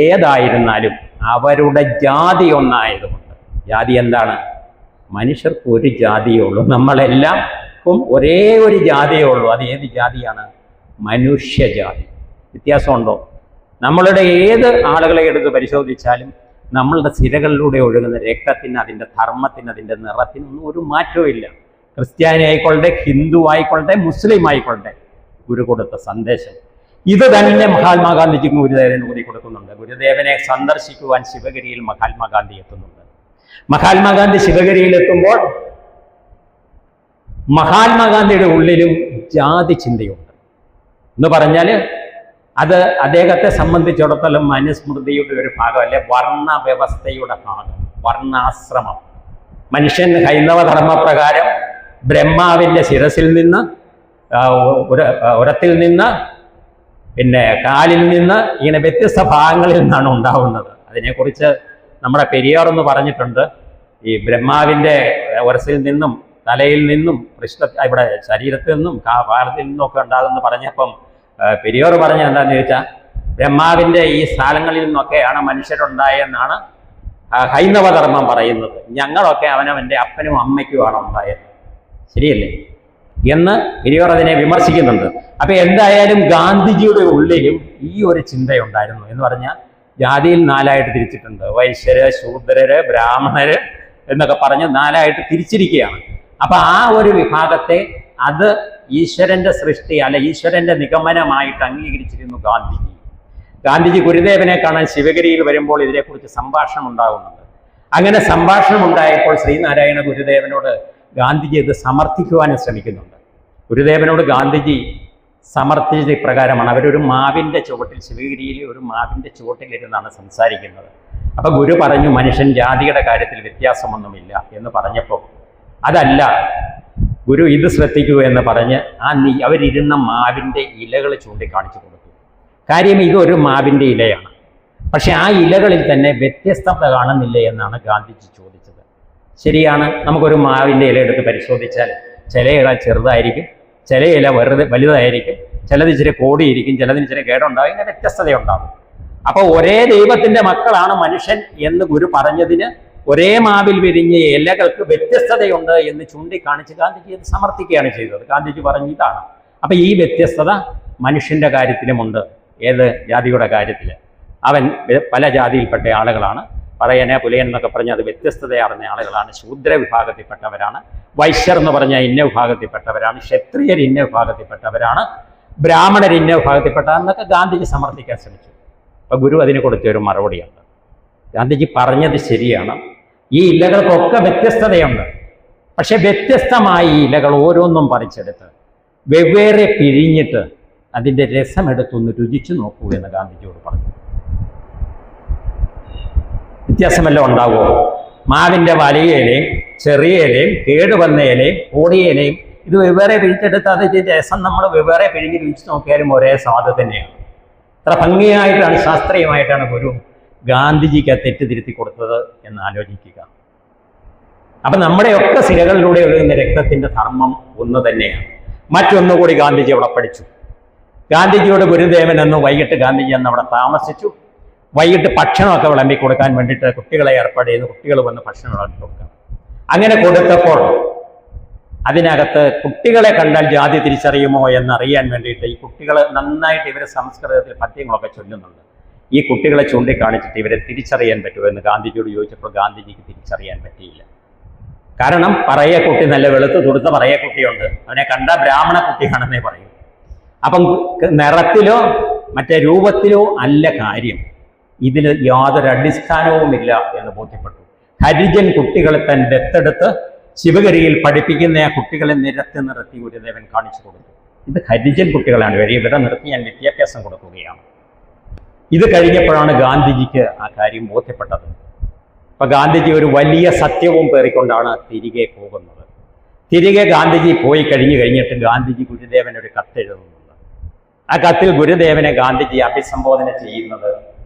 ഏതായിരുന്നാലും അവരുടെ ജാതി ഒന്നായതുകൊണ്ട്. ജാതി എന്താണ്? മനുഷ്യർക്ക് ഒരു ജാതിയേ ഉള്ളൂ. നമ്മളെല്ലാവർക്കും ഒരേ ഒരു ജാതിയേ ഉള്ളൂ. അത് ഏത് ജാതിയാണ്? മനുഷ്യജാതി. വ്യത്യാസമുണ്ടോ? നമ്മളുടെ ഏത് ആളുകളെ എടുത്ത് പരിശോധിച്ചാലും നമ്മളുടെ സിരകളിലൂടെ ഒഴുകുന്ന രക്തത്തിന്, അതിൻ്റെ ധർമ്മത്തിന്, അതിൻ്റെ നിറത്തിനൊന്നും ഒരു മാറ്റവും ഇല്ല. ക്രിസ്ത്യാനി ആയിക്കൊള്ളട്ടെ, ഹിന്ദു ആയിക്കൊള്ളട്ടെ, മുസ്ലിം ആയിക്കൊള്ളട്ടെ, ഗുരു കൊടുത്ത സന്ദേശം ഇത് തന്നെ മഹാത്മാഗാന്ധിജിക്കും ഗുരുദേവൻ ഊതി കൊടുക്കുന്നുണ്ട്. ഗുരുദേവനെ സന്ദർശിക്കുവാൻ ശിവഗിരിയിൽ മഹാത്മാഗാന്ധി എത്തുന്നുണ്ട്. മഹാത്മാഗാന്ധി ശിവഗിരിയിൽ എത്തുമ്പോൾ മഹാത്മാഗാന്ധിയുടെ ഉള്ളിലും ജാതി ചിന്തയുണ്ട് എന്ന് പറഞ്ഞാൽ അത് അദ്ദേഹത്തെ സംബന്ധിച്ചിടത്തോളം മനുസ്മൃതിയുടെ ഒരു ഭാഗമല്ല, വർണ്ണ വ്യവസ്ഥയുടെ ഭാഗം, വർണ്ണാശ്രമം. മനുഷ്യൻ ഹൈന്ദവ ധർമ്മപ്രകാരം ബ്രഹ്മാവിൻ്റെ ശിരസിൽ നിന്ന്, ഉരത്തിൽ നിന്ന്, പിന്നെ കാലിൽ നിന്ന്, ഇങ്ങനെ വ്യത്യസ്ത ഭാഗങ്ങളിൽ നിന്നാണ് ഉണ്ടാവുന്നത്. അതിനെക്കുറിച്ച് നമ്മുടെ പെരിയാർ എന്ന് പറഞ്ഞിട്ടുണ്ട്. ഈ ബ്രഹ്മാവിൻ്റെ ഉരസിൽ നിന്നും തലയിൽ നിന്നും ഇവിടെ ശരീരത്തിൽ നിന്നും ഭാരത്തിൽ നിന്നും ഒക്കെ ഉണ്ടാകുമെന്ന് പറഞ്ഞപ്പം പെരിയാർ പറഞ്ഞ എന്താണെന്ന് ചോദിച്ചാൽ, ബ്രഹ്മാവിൻ്റെ ഈ സ്ഥലങ്ങളിൽ നിന്നൊക്കെയാണ് മനുഷ്യരുണ്ടായെന്നാണ് ഹൈന്ദവധർമ്മം പറയുന്നത്. ഞങ്ങളൊക്കെ അവനവൻ്റെ അപ്പനും അമ്മയ്ക്കുമാണ് ഉണ്ടായത്, ശരിയല്ലേ എന്ന് പെരിയാർ അതിനെ വിമർശിക്കുന്നുണ്ട്. അപ്പൊ എന്തായാലും ഗാന്ധിജിയുടെ ഉള്ളിലും ഈ ഒരു ചിന്തയുണ്ടായിരുന്നു. എന്ന് പറഞ്ഞാൽ ജാതിയിൽ 4ആയിട്ട് തിരിച്ചിട്ടുണ്ട്. വൈശ്യര്, ശൂദ്രര്, ബ്രാഹ്മണര് എന്നൊക്കെ പറഞ്ഞ് 4ആയിട്ട് തിരിച്ചിരിക്കുകയാണ്. അപ്പൊ ആ ഒരു വിഭാഗത്തെ അത് ഈശ്വരന്റെ സൃഷ്ടി അല്ല ഈശ്വരന്റെ നിഗമനമായിട്ട് അംഗീകരിച്ചിരുന്നു ഗാന്ധിജി. ഗാന്ധിജി ഗുരുദേവനെ കാണാൻ ശിവഗിരിയിൽ വരുമ്പോൾ ഇതിനെക്കുറിച്ച് സംഭാഷണം ഉണ്ടാകുന്നുണ്ട്. അങ്ങനെ സംഭാഷണം ഉണ്ടായപ്പോൾ ശ്രീനാരായണ ഗുരുദേവനോട് ഗാന്ധിജി ഇത് സമർത്ഥിക്കുവാനും ശ്രമിക്കുന്നുണ്ട്. ഗുരുദേവനോട് ഗാന്ധിജി സമർത്ഥിച്ച ഇപ്രകാരമാണ്. അവരൊരു മാവിൻ്റെ ചുവട്ടിൽ, ശിവഗിരിയിലെ ഒരു മാവിൻ്റെ ചുവട്ടിലിരുന്നാണ് സംസാരിക്കുന്നത്. അപ്പൊ ഗുരു പറഞ്ഞു, മനുഷ്യൻ ജാതിയുടെ കാര്യത്തിൽ വ്യത്യാസമൊന്നുമില്ല എന്ന് പറഞ്ഞപ്പോൾ, അതല്ല ഗുരു ഇത് ശ്രദ്ധിക്കൂ എന്ന് പറഞ്ഞ് അവരിരുന്ന മാവിൻ്റെ ഇലകൾ ചൂണ്ടിക്കാണിച്ചു കൊടുത്തു. കാര്യം ഇതൊരു മാവിൻ്റെ ഇലയാണ്, പക്ഷെ ആ ഇലകളിൽ തന്നെ വ്യത്യസ്തത കാണുന്നില്ല എന്നാണ് ഗാന്ധിജി ചോദിച്ചത്. ശരിയാണ്, നമുക്കൊരു മാവിൻ്റെ ഇല എടുത്ത് പരിശോധിച്ചാൽ ചില ഇല ചെറുതായിരിക്കും, ചില ഇല വലുതായിരിക്കും, ചിലത് ഇച്ചിരി കോടിയിരിക്കും, ചിലതിന് ഇച്ചിരി കേടുണ്ടാകും, ഇങ്ങനെ വ്യത്യസ്തതയുണ്ടാകും. അപ്പോൾ ഒരേ ദൈവത്തിൻ്റെ മക്കളാണ് മനുഷ്യൻ എന്ന് ഗുരു പറഞ്ഞതിന് ഒരേ മാവിൽ വിരിഞ്ഞ ഇലകൾക്ക് വ്യത്യസ്തതയുണ്ട് എന്ന് ചൂണ്ടിക്കാണിച്ച് ഗാന്ധിജി അത് സമർത്ഥിക്കുകയാണ് ചെയ്തത്. ഗാന്ധിജി പറഞ്ഞു ഇതാണ്. അപ്പം ഈ വ്യത്യസ്തത മനുഷ്യൻ്റെ കാര്യത്തിലുമുണ്ട്. ഏത് ജാതിയുടെ കാര്യത്തിൽ? അവൻ പല ജാതിയിൽപ്പെട്ട ആളുകളാണ്. പറയനെ പുലയൻ എന്നൊക്കെ പറഞ്ഞാൽ അത് വ്യത്യസ്തതയാർന്ന ആളുകളാണ്. ശൂദ്ര വിഭാഗത്തിൽപ്പെട്ടവരാണ്. വൈശ്യർ എന്ന് പറഞ്ഞാൽ ഇന്ന വിഭാഗത്തിൽപ്പെട്ടവരാണ്. ക്ഷത്രിയർ ഇന്ന വിഭാഗത്തിൽപ്പെട്ടവരാണ്. ബ്രാഹ്മണർ ഇന്ന വിഭാഗത്തിൽപ്പെട്ടതെന്നൊക്കെ ഗാന്ധിജി സമർത്ഥിക്കാൻ ശ്രമിച്ചു. അപ്പം ഗുരു അതിന് കൊടുത്തൊരു മറുപടിയുണ്ട്. ഗാന്ധിജി പറഞ്ഞത് ശരിയാണ്, ഈ ഇലകൾക്കൊക്കെ വ്യത്യസ്തതയുണ്ട്. പക്ഷെ വ്യത്യസ്തമായ ഈ ഇലകൾ ഓരോന്നും പറിച്ചെടുത്ത് വെവ്വേറെ പിഴിഞ്ഞിട്ട് അതിൻ്റെ രസമെടുത്തൊന്ന് രുചിച്ചു നോക്കൂ എന്ന് ഗാന്ധിജിയോട് പറഞ്ഞു. വ്യത്യാസമെല്ലാം ഉണ്ടാവുമോ? മാവിൻ്റെ വലിയ ഇലയും ചെറിയ ഇലയും കേടുവന്ന ഇലയും കൂടിയ ഇലയും ഇത് വെവ്വേറെ പിഴിച്ചെടുത്ത് അതിൻ്റെ രസം നമ്മൾ വെവ്വേറെ പിഴിഞ്ഞ് രുചിച്ച് നോക്കിയാലും ഒരേ സ്വാദ് തന്നെയാണ്. അത്ര ഭംഗിയായിട്ടാണ്, ശാസ്ത്രീയമായിട്ടാണ് ഗുരു ഗാന്ധിജിക്ക് തെറ്റിതിരുത്തി കൊടുത്തത് എന്ന് ആലോചിക്കുക. അപ്പം നമ്മുടെയൊക്കെ സിരകളിലൂടെ ഒഴുകുന്ന രക്തത്തിൻ്റെ ധർമ്മം ഒന്ന് തന്നെയാണ്. മറ്റൊന്നുകൂടി ഗാന്ധിജി അവിടെ പഠിച്ചു. ഗാന്ധിജിയോട് ഗുരുദേവൻ എന്ന് വൈകിട്ട് ഗാന്ധിജി അന്ന് അവിടെ താമസിച്ചു. വൈകിട്ട് ഭക്ഷണമൊക്കെ വിളമ്പി കൊടുക്കാൻ വേണ്ടിയിട്ട് കുട്ടികളെ ഏർപ്പാട് ചെയ്ത് കുട്ടികൾ വന്ന് ഭക്ഷണം വിളമ്പി കൊടുക്കാം. അങ്ങനെ കൊടുത്തപ്പോൾ അതിനകത്ത് കുട്ടികളെ കണ്ടാൽ ജാതി തിരിച്ചറിയുമോ എന്നറിയാൻ വേണ്ടിയിട്ട് ഈ കുട്ടികൾ നന്നായിട്ട് ഇവർ സംസ്കൃതത്തിൽ പദ്യങ്ങളൊക്കെ ചൊല്ലുന്നുണ്ട്. ഈ കുട്ടികളെ ചൂണ്ടിക്കാണിച്ചിട്ട് ഇവരെ തിരിച്ചറിയാൻ പറ്റുമോ എന്ന് ഗാന്ധിജിയോട് ചോദിച്ചപ്പോൾ ഗാന്ധിജിക്ക് തിരിച്ചറിയാൻ പറ്റിയില്ല. കാരണം പറയ കുട്ടി നല്ല വെളുത്ത് തുടുത്ത പറയ കുട്ടിയുണ്ട്, അവനെ കണ്ട ബ്രാഹ്മണ കുട്ടിയാണെന്നേ പറയൂ. അപ്പം നിറത്തിലോ മറ്റേ രൂപത്തിലോ അല്ല കാര്യം, ഇതിൽ യാതൊരു അടിസ്ഥാനവുമില്ല എന്ന് ബോധ്യപ്പെട്ടു. ഹരിജൻ കുട്ടികളെ താൻ ദത്തെടുത്ത് ശിവഗിരിയിൽ പഠിപ്പിക്കുന്ന ആ കുട്ടികളെ നിരത്തി ഗുരുദേവൻ കാണിച്ചു കൊടുത്തു. ഇത് ഹരിജൻ കുട്ടികളാണ്, ഇവിടെ നിർത്തി ഞാൻ വിദ്യാഭ്യാസം കൊടുക്കുകയാണ്. ഇത് കഴിഞ്ഞപ്പോഴാണ് ഗാന്ധിജിക്ക് ആ കാര്യം ബോധ്യപ്പെട്ടത്. അപ്പൊ ഗാന്ധിജി ഒരു വലിയ സത്യവും പേറിക്കൊണ്ടാണ് തിരികെ പോകുന്നത്. തിരികെ ഗാന്ധിജി പോയി കഴിഞ്ഞിട്ട് ഗാന്ധിജി ഗുരുദേവന് ഒരു കത്തെഴുതുന്നുണ്ട്. ആ കത്തിൽ ഗുരുദേവനെ ഗാന്ധിജി അഭിസംബോധന ചെയ്യുന്നത്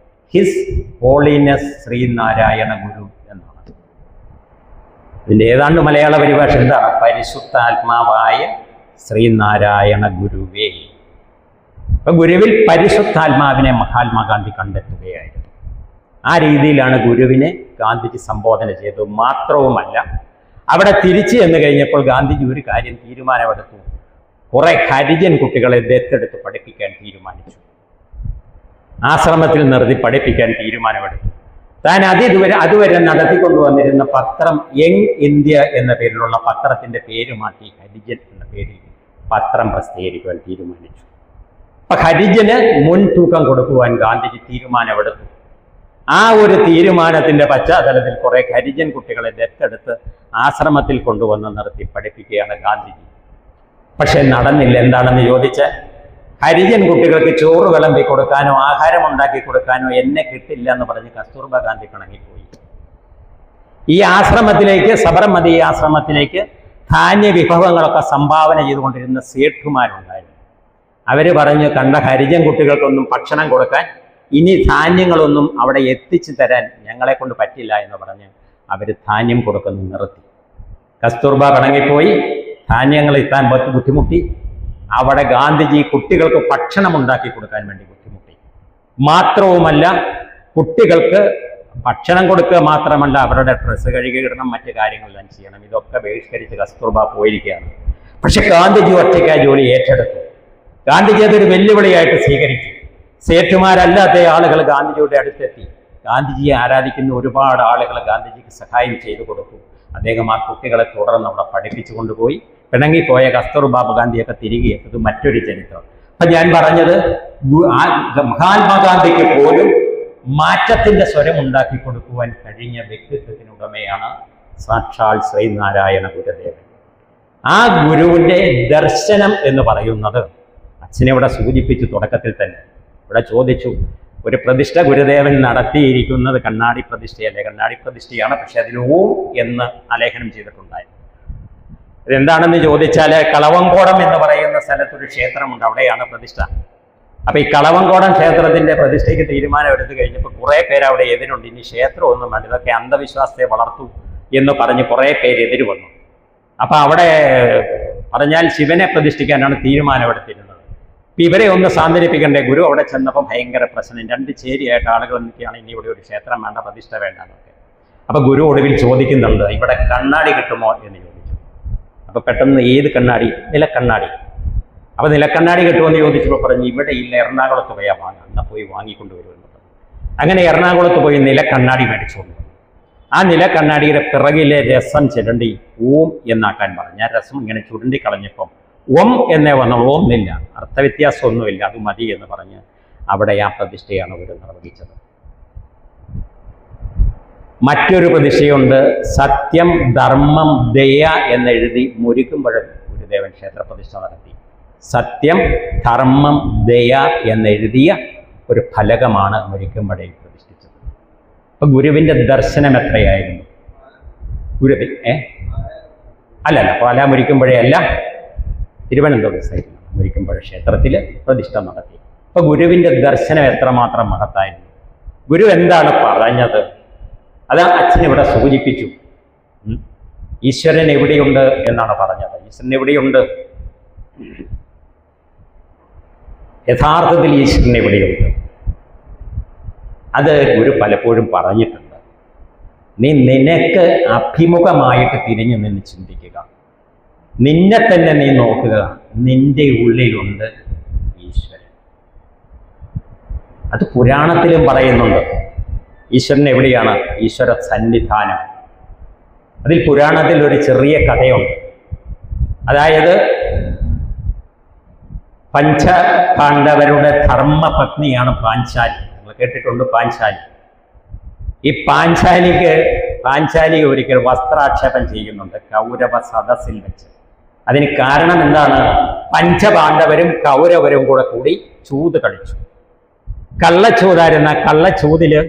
ഹിസ് ഹോളിനെസ് ശ്രീനാരായണ ഗുരു എന്നാണ്. ഇതിൻ്റെ ഏതാണ്ട് മലയാള പരിഭാഷ എന്താണ്? പരിശുദ്ധാത്മാവായ ശ്രീനാരായണ ഗുരുവേ. അപ്പൊ ഗുരുവിൽ പരിശുദ്ധാത്മാവിനെ മഹാത്മാഗാന്ധി കണ്ടെത്തുകയായിരുന്നു. ആ രീതിയിലാണ് ഗുരുവിനെ ഗാന്ധിജി സംബോധന ചെയ്തത്. മാത്രവുമല്ല, അവിടെ തിരിച്ചു ചെന്ന് കഴിഞ്ഞപ്പോൾ ഗാന്ധിജി ഒരു കാര്യം തീരുമാനമെടുത്തു. കുറെ ഹരിജൻ കുട്ടികളെ ദത്തെടുത്ത് പഠിപ്പിക്കാൻ തീരുമാനിച്ചു. ആശ്രമത്തിൽ നിർത്തി പഠിപ്പിക്കാൻ തീരുമാനമെടുത്തു. താൻ അതുവരെ നടത്തിക്കൊണ്ടുവന്നിരുന്ന പത്രം യങ് ഇന്ത്യ എന്ന പേരിലുള്ള പത്രത്തിന്റെ പേര് മാറ്റി ഹരിജൻ എന്ന പേരിൽ പത്രം പ്രസിദ്ധീകരിക്കുവാൻ തീരുമാനിച്ചു. അപ്പൊ ഹരിജന് മുൻതൂക്കം കൊടുക്കുവാൻ ഗാന്ധിജി തീരുമാനമെടുത്തു. ആ ഒരു തീരുമാനത്തിന്റെ പശ്ചാത്തലത്തിൽ കുറെ ഹരിജൻ കുട്ടികളെ ദത്തെടുത്ത് ആശ്രമത്തിൽ കൊണ്ടുവന്ന് നിർത്തി പഠിപ്പിക്കുകയാണ് ഗാന്ധിജി. പക്ഷെ നടന്നില്ല. എന്താണെന്ന് ചോദിച്ചാൽ ഹരിജൻ കുട്ടികൾക്ക് ചോറ് വിളമ്പി കൊടുക്കാനോ ആഹാരം ഉണ്ടാക്കി കൊടുക്കാനോ എന്നെ കിട്ടില്ല എന്ന് പറഞ്ഞ് കസ്തൂർബ ഗാന്ധി പിണങ്ങിപ്പോയി. ഈ ആശ്രമത്തിലേക്ക്, സബർമതി ആശ്രമത്തിലേക്ക് ധാന്യ വിഭവങ്ങളൊക്കെ സംഭാവന ചെയ്തുകൊണ്ടിരുന്ന സേഠുമാരുണ്ടായിരുന്നു. അവര് പറഞ്ഞു, കണ്ട ഹരിജൻ കുട്ടികൾക്കൊന്നും ഭക്ഷണം കൊടുക്കാൻ, ഇനി ധാന്യങ്ങളൊന്നും അവിടെ എത്തിച്ചു തരാൻ ഞങ്ങളെ കൊണ്ട് പറ്റില്ല എന്ന് പറഞ്ഞ് അവർ ധാന്യം കൊടുക്കുന്നത് നിർത്തി. കസ്തൂർബ പിണങ്ങിപ്പോയി. ധാന്യങ്ങൾ എത്താൻ ബുദ്ധിമുട്ടി. അവിടെ ഗാന്ധിജി കുട്ടികൾക്ക് ഭക്ഷണം ഉണ്ടാക്കി കൊടുക്കാൻ വേണ്ടി ബുദ്ധിമുട്ടി. മാത്രവുമല്ല, കുട്ടികൾക്ക് ഭക്ഷണം കൊടുക്കുക മാത്രമല്ല, അവരുടെ ഡ്രസ്സ് കഴുകിയിടണം, മറ്റു കാര്യങ്ങളെല്ലാം ചെയ്യണം. ഇതൊക്കെ ബഹിഷ്കരിച്ച് കസ്തൂർബ പോയിരിക്കുകയാണ്. പക്ഷെ ഗാന്ധിജി ഒറ്റയ്ക്ക് ആ ജോലി ഏറ്റെടുത്തു. ഗാന്ധിജി അതൊരു വെല്ലുവിളിയായിട്ട് സ്വീകരിച്ചു. സേഠുമാരല്ലാത്ത ആളുകൾ ഗാന്ധിജിയുടെ അടുത്തെത്തി. ഗാന്ധിജിയെ ആരാധിക്കുന്ന ഒരുപാട് ആളുകൾ ഗാന്ധിജിക്ക് സഹായം ചെയ്തു കൊടുത്തു. അദ്ദേഹം ആ കുട്ടികളെ തുടർന്ന് അവിടെ പഠിപ്പിച്ചു കൊണ്ടുപോയി. പിണങ്ങിപ്പോയ കസ്തൂർബ ഗാന്ധിയൊക്കെ തിരികെ എത്തത് മറ്റൊരു ചരിത്രം. അപ്പൊ ഞാൻ പറഞ്ഞത്, മഹാത്മാഗാന്ധിക്ക് പോലും മാറ്റത്തിന്റെ സ്വരം ഉണ്ടാക്കി കൊടുക്കുവാൻ കഴിഞ്ഞ വ്യക്തിത്വത്തിനുടമയാണ് സാക്ഷാൽ ശ്രീനാരായണ ഗുരുദേവൻ. ആ ഗുരുവിന്റെ ദർശനം എന്ന് പറയുന്നത് അച്ഛനെ ഇവിടെ സൂചിപ്പിച്ചു. തുടക്കത്തിൽ തന്നെ ഇവിടെ ചോദിച്ചു, ഒരു പ്രതിഷ്ഠ ഗുരുദേവൻ നടത്തിയിരിക്കുന്നത് കണ്ണാടി പ്രതിഷ്ഠയല്ലേ? കണ്ണാടി പ്രതിഷ്ഠയാണ്, പക്ഷെ അതിൽ ഓം എന്ന് ആലേഖനം ചെയ്തിട്ടുണ്ടായിരുന്നു. ഇതെന്താണെന്ന് ചോദിച്ചാൽ, കളവങ്കോടം എന്ന് പറയുന്ന സ്ഥലത്തൊരു ക്ഷേത്രമുണ്ട്, അവിടെയാണ് പ്രതിഷ്ഠ. അപ്പൊ ഈ കളവങ്കോടം ക്ഷേത്രത്തിന്റെ പ്രതിഷ്ഠയ്ക്ക് തീരുമാനം എടുത്തു കഴിഞ്ഞപ്പോൾ കുറെ പേര് അവിടെ എതിരുണ്ട്. ഇനി ക്ഷേത്രമൊന്നും വേണ്ട, ഇതൊക്കെ അന്ധവിശ്വാസത്തെ വളർത്തു എന്ന് പറഞ്ഞ് കുറെ പേര് എതിര് വന്നു. അപ്പൊ അവിടെ പറഞ്ഞാൽ ശിവനെ പ്രതിഷ്ഠിക്കാനാണ് തീരുമാനമെടുത്തിരുന്നത്. ഇവരെ ഒന്ന് സാന്ത്വനിപ്പിക്കണ്ടേ? ഗുരു അവിടെ ചെന്നപ്പോൾ ഭയങ്കര പ്രശ്നം. രണ്ട് ചേരിയായിട്ട് ആളുകൾ നിൽക്കുകയാണ്, ഇനി ഇവിടെ ഒരു ക്ഷേത്രം വേണ്ട, പ്രതിഷ്ഠ വേണ്ട എന്നൊക്കെ. അപ്പൊ ഗുരു ഒടുവിൽ ചോദിക്കുന്നുണ്ട്, ഇവിടെ കണ്ണാടി കിട്ടുമോ എന്ന് ചോദിച്ചു. അപ്പൊ പെട്ടെന്ന്, ഏത് കണ്ണാടി? നിലക്കണ്ണാടി. അപ്പൊ നിലക്കണ്ണാടി കിട്ടുമെന്ന് ചോദിച്ചപ്പോൾ പറഞ്ഞു, ഇവിടെ ഇല്ല, എറണാകുളത്ത് പോയാൽ വാങ്ങാം, എന്നാൽ പോയി വാങ്ങിക്കൊണ്ടുവരുമെന്ന് പറഞ്ഞു. അങ്ങനെ എറണാകുളത്ത് പോയി നിലക്കണ്ണാടി മേടിച്ചുകൊണ്ട് ആ നിലക്കണ്ണാടിയുടെ പിറകിലെ രസം ചിരണ്ടി ഓം എന്നാക്കാൻ പറഞ്ഞു. ആ രസം ഇങ്ങനെ ചുരുണ്ടി കളഞ്ഞപ്പം ഓം എന്നേ വന്നു, ഓം എന്നില്ല, അർത്ഥവ്യത്യാസമൊന്നുമില്ല, അത് മതി എന്ന് പറഞ്ഞ് അവിടെ ആ പ്രതിഷ്ഠയാണ് ഗുരു നിർവഹിച്ചത്. മറ്റൊരു പ്രതിഷ്ഠയുണ്ട്, സത്യം ധർമ്മം ദയ എന്നെഴുതി മുരിക്കുമ്പഴം ഗുരുദേവൻ ക്ഷേത്ര പ്രതിഷ്ഠ നടത്തി. സത്യം ധർമ്മം ദയ എന്നെഴുതിയ ഒരു ഫലകമാണ് മുരിക്കുമ്പഴയിൽ പ്രതിഷ്ഠിച്ചത്. അപ്പൊ ഗുരുവിന്റെ ദർശനം എത്രയായിരുന്നു? ഗുരുവിൻ അല്ലല്ല, പാലാ മുരിക്കുമ്പഴയല്ല, തിരുവനന്തപുരം സൈഡിൽ മുരിക്കുമ്പഴ ക്ഷേത്രത്തിൽ പ്രതിഷ്ഠ നടത്തി. അപ്പൊ ഗുരുവിന്റെ ദർശനം എത്രമാത്രം മഹത്തായിരുന്നു. ഗുരു എന്താണ് പറഞ്ഞത്? അത് അച്ഛൻ ഇവിടെ സൂചിപ്പിച്ചു. ഈശ്വരൻ എവിടെയുണ്ട് എന്നാണ് പറഞ്ഞത്. ഈശ്വരൻ എവിടെയുണ്ട്? യഥാർത്ഥത്തിൽ ഈശ്വരൻ എവിടെയുണ്ട്? അത് ഗുരു പലപ്പോഴും പറഞ്ഞിട്ടുണ്ട്. നീ നിനക്ക് അഭിമുഖമായിട്ട് തിരിഞ്ഞു നിന്ന് ചിന്തിക്കുക, നിന്നെ തന്നെ നീ നോക്കുക, നിന്റെ ഉള്ളിലുണ്ട് ഈശ്വരൻ. അത് പുരാണത്തിലും പറയുന്നുണ്ട്. ഈശ്വരൻ എവിടെയാണ്? ഈശ്വര സന്നിധാനം. അതിൽ പുരാണത്തിൽ ഒരു ചെറിയ കഥയുണ്ട്. അതായത് പഞ്ചപാണ്ഡവരുടെ ധർമ്മപത്നിയാണ് പാഞ്ചാലി. നിങ്ങൾ കേട്ടിട്ടുണ്ട് പാഞ്ചാലി. ഈ പാഞ്ചാലി ഒരിക്കൽ വസ്ത്രാക്ഷേപം ചെയ്യുന്നുണ്ട് കൗരവ സദസ്സിൽ വെച്ച്. അതിന് കാരണം എന്താണ്? പഞ്ചപാണ്ഡവരും കൗരവരും കൂടി ചൂത് കളിച്ചു. കള്ളച്ചൂതായിരുന്ന കള്ളച്ചൂതില്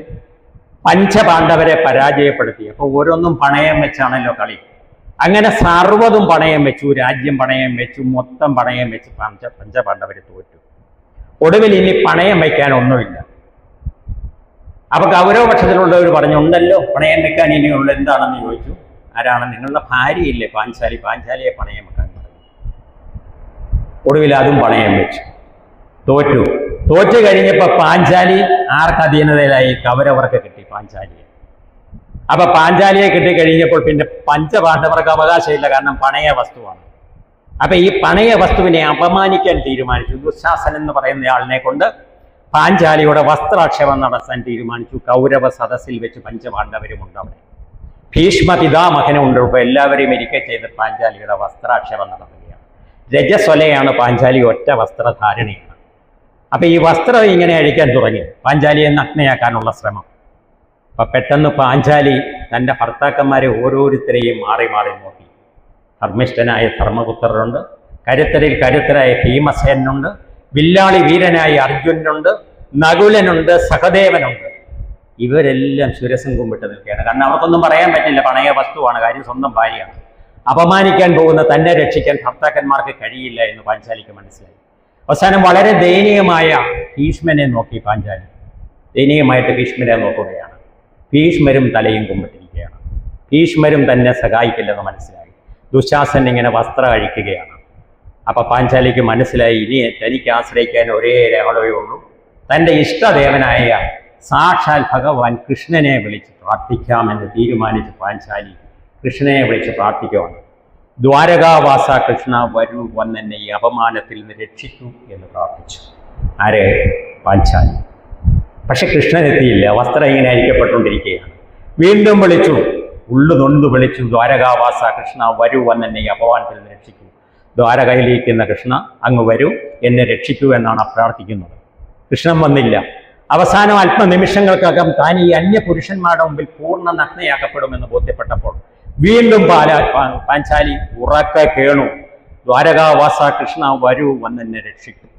പഞ്ചപാണ്ഡവരെ പരാജയപ്പെടുത്തി. അപ്പൊ ഓരോന്നും പണയം വെച്ചാണല്ലോ കളി. അങ്ങനെ സർവ്വതും പണയം വെച്ചു, രാജ്യം പണയം വെച്ചു, മൊത്തം പണയം വെച്ച് പഞ്ചപാണ്ഡവര് തോറ്റു. ഒടുവിൽ ഇനി പണയം വയ്ക്കാൻ ഒന്നുമില്ല. അപ്പൊ കൗരവപക്ഷത്തിലുള്ളവർ പറഞ്ഞു, ഉണ്ടല്ലോ പണയം വെക്കാൻ ഇനിയുള്ള എന്താണെന്ന് ചോദിച്ചു. ആരാണ്? നിങ്ങളുടെ ഭാര്യയില്ലേ പാഞ്ചാലി, പാഞ്ചാലിയെ പണയം വെക്കാൻ പറഞ്ഞു. ഒടുവിൽ അതും പണയം വെച്ചു, തോറ്റു കഴിഞ്ഞപ്പോ പാഞ്ചാലി ആർക്ക് അധീനതയിലായി? കൗരവർക്ക് കിട്ടി പാഞ്ചാലിയെ. അപ്പൊ പാഞ്ചാലിയെ കിട്ടിക്കഴിഞ്ഞപ്പോൾ പിന്നെ പഞ്ചപാണ്ഡവർക്ക് അവകാശമില്ല, കാരണം പണയ വസ്തുവാണ്. അപ്പൊ ഈ പണയ വസ്തുവിനെ അപമാനിക്കാൻ തീരുമാനിച്ചു. ദുശാസൻ എന്ന് പറയുന്ന ആളിനെ കൊണ്ട് പാഞ്ചാലിയുടെ വസ്ത്രാക്ഷേപം നടത്താൻ തീരുമാനിച്ചു. കൗരവ സദസ്സിൽ വെച്ച് പഞ്ചപാണ്ഡവരുമുണ്ട് അവിടെ. ഭീഷ്മ പിതാമഹനുണ്ട്. ഇപ്പൊ എല്ലാവരെയും ഇരിക്കെ ചെയ്ത് പാഞ്ചാലിയുടെ വസ്ത്രാക്ഷേപം നടത്തുകയാണ്. രജസ്വലയാണ് പാഞ്ചാലി, ഒറ്റ വസ്ത്രധാരണിയാണ്. അപ്പൊ ഈ വസ്ത്രം ഇങ്ങനെ അഴിക്കാൻ തുടങ്ങി, പാഞ്ചാലിയെ നഗ്നയാക്കാനുള്ള ശ്രമം. അപ്പൊ പെട്ടെന്ന് പാഞ്ചാലി തൻ്റെ ഭർത്താക്കന്മാരെ ഓരോരുത്തരെയും മാറി മാറി നോക്കി. ധർമ്മിഷ്ഠനായ ധർമ്മപുത്രരുണ്ട്, കരുത്തരിൽ കരുത്തരായ ഭീമസേനുണ്ട്, വില്ലാളി വീരനായ അർജുനുണ്ട്, നകുലനുണ്ട്, സഹദേവനുണ്ട്. ഇവരെല്ലാം ശിരസും കുമ്പിട്ട് നിൽക്കുകയാണ്. കാരണം അവർക്കൊന്നും പറയാൻ പറ്റില്ല, പണയ വസ്തുവാണ്, കാര്യം സ്വന്തം ഭാര്യയാണ്. അപമാനിക്കാൻ പോകുന്ന തന്നെ രക്ഷിക്കാൻ ഭർത്താക്കന്മാർക്ക് കഴിയില്ല എന്ന് പാഞ്ചാലിക്ക് മനസ്സിലായി. അവസാനം വളരെ ദയനീയമായ ഭീഷ്മനെ നോക്കി പാഞ്ചാലി. ദയനീയമായിട്ട് ഭീഷ്മരെ നോക്കുകയാണ്. ഭീഷ്മരും തലയും കുമ്പിട്ടിരിക്കുകയാണ്. ഭീഷ്മരും തന്നെ സഹായിക്കില്ലെന്ന് മനസ്സിലായി. ദുശാസൻ ഇങ്ങനെ വസ്ത്രം അഴിക്കുകയാണ്. അപ്പൊ പാഞ്ചാലിക്ക് മനസ്സിലായി, ഇനി തനിക്ക് ആശ്രയിക്കാൻ ഒരേ ഒരാളേ ഉള്ളൂ, തൻ്റെ ഇഷ്ടദേവനായ സാക്ഷാൽ ഭഗവാൻ കൃഷ്ണനെ വിളിച്ച് പ്രാർത്ഥിക്കാമെന്ന് തീരുമാനിച്ച് പാഞ്ചാലി കൃഷ്ണനെ വിളിച്ച് പ്രാർത്ഥിക്കുകയാണ്. ദ്വാരകാവാസ കൃഷ്ണ വരൂ, വന്നെന്നെ ഈ അപമാനത്തിൽ നിന്ന് രക്ഷിക്കൂ എന്ന് പ്രാർത്ഥിച്ചു. ആരെ? പാഞ്ചാലി. പക്ഷെ കൃഷ്ണൻ എത്തിയില്ല. വസ്ത്രം ഇങ്ങനെ അഴിക്കപ്പെട്ടുകൊണ്ടിരിക്കുകയാണ്. വീണ്ടും വിളിച്ചു, ഉള്ളു നൊന്തു വിളിച്ചു, ദ്വാരകാവാസ കൃഷ്ണ വരൂ, വന്നെന്നെ ഈ അപമാനത്തിൽ നിന്ന് രക്ഷിക്കൂ. ദ്വാരകയിലിരിക്കുന്ന കൃഷ്ണ, അങ്ങ് വരൂ, എന്നെ രക്ഷിക്കൂ എന്നാണ് പ്രാർത്ഥിക്കുന്നത്. കൃഷ്ണൻ വന്നില്ല. അവസാനം അല്പനിമിഷങ്ങൾക്കകം താൻ ഈ അന്യപുരുഷന്മാരുടെ മുമ്പിൽ പൂർണ്ണ നഗ്നയാക്കപ്പെടുമെന്ന് ബോധ്യപ്പെട്ടപ്പോൾ വീണ്ടും പാഞ്ചാലി ഉറക്കെ കേണു, ദ്വാരകാവാസ കൃഷ്ണ വരൂ, വന്നെന്നെ രക്ഷിക്കും.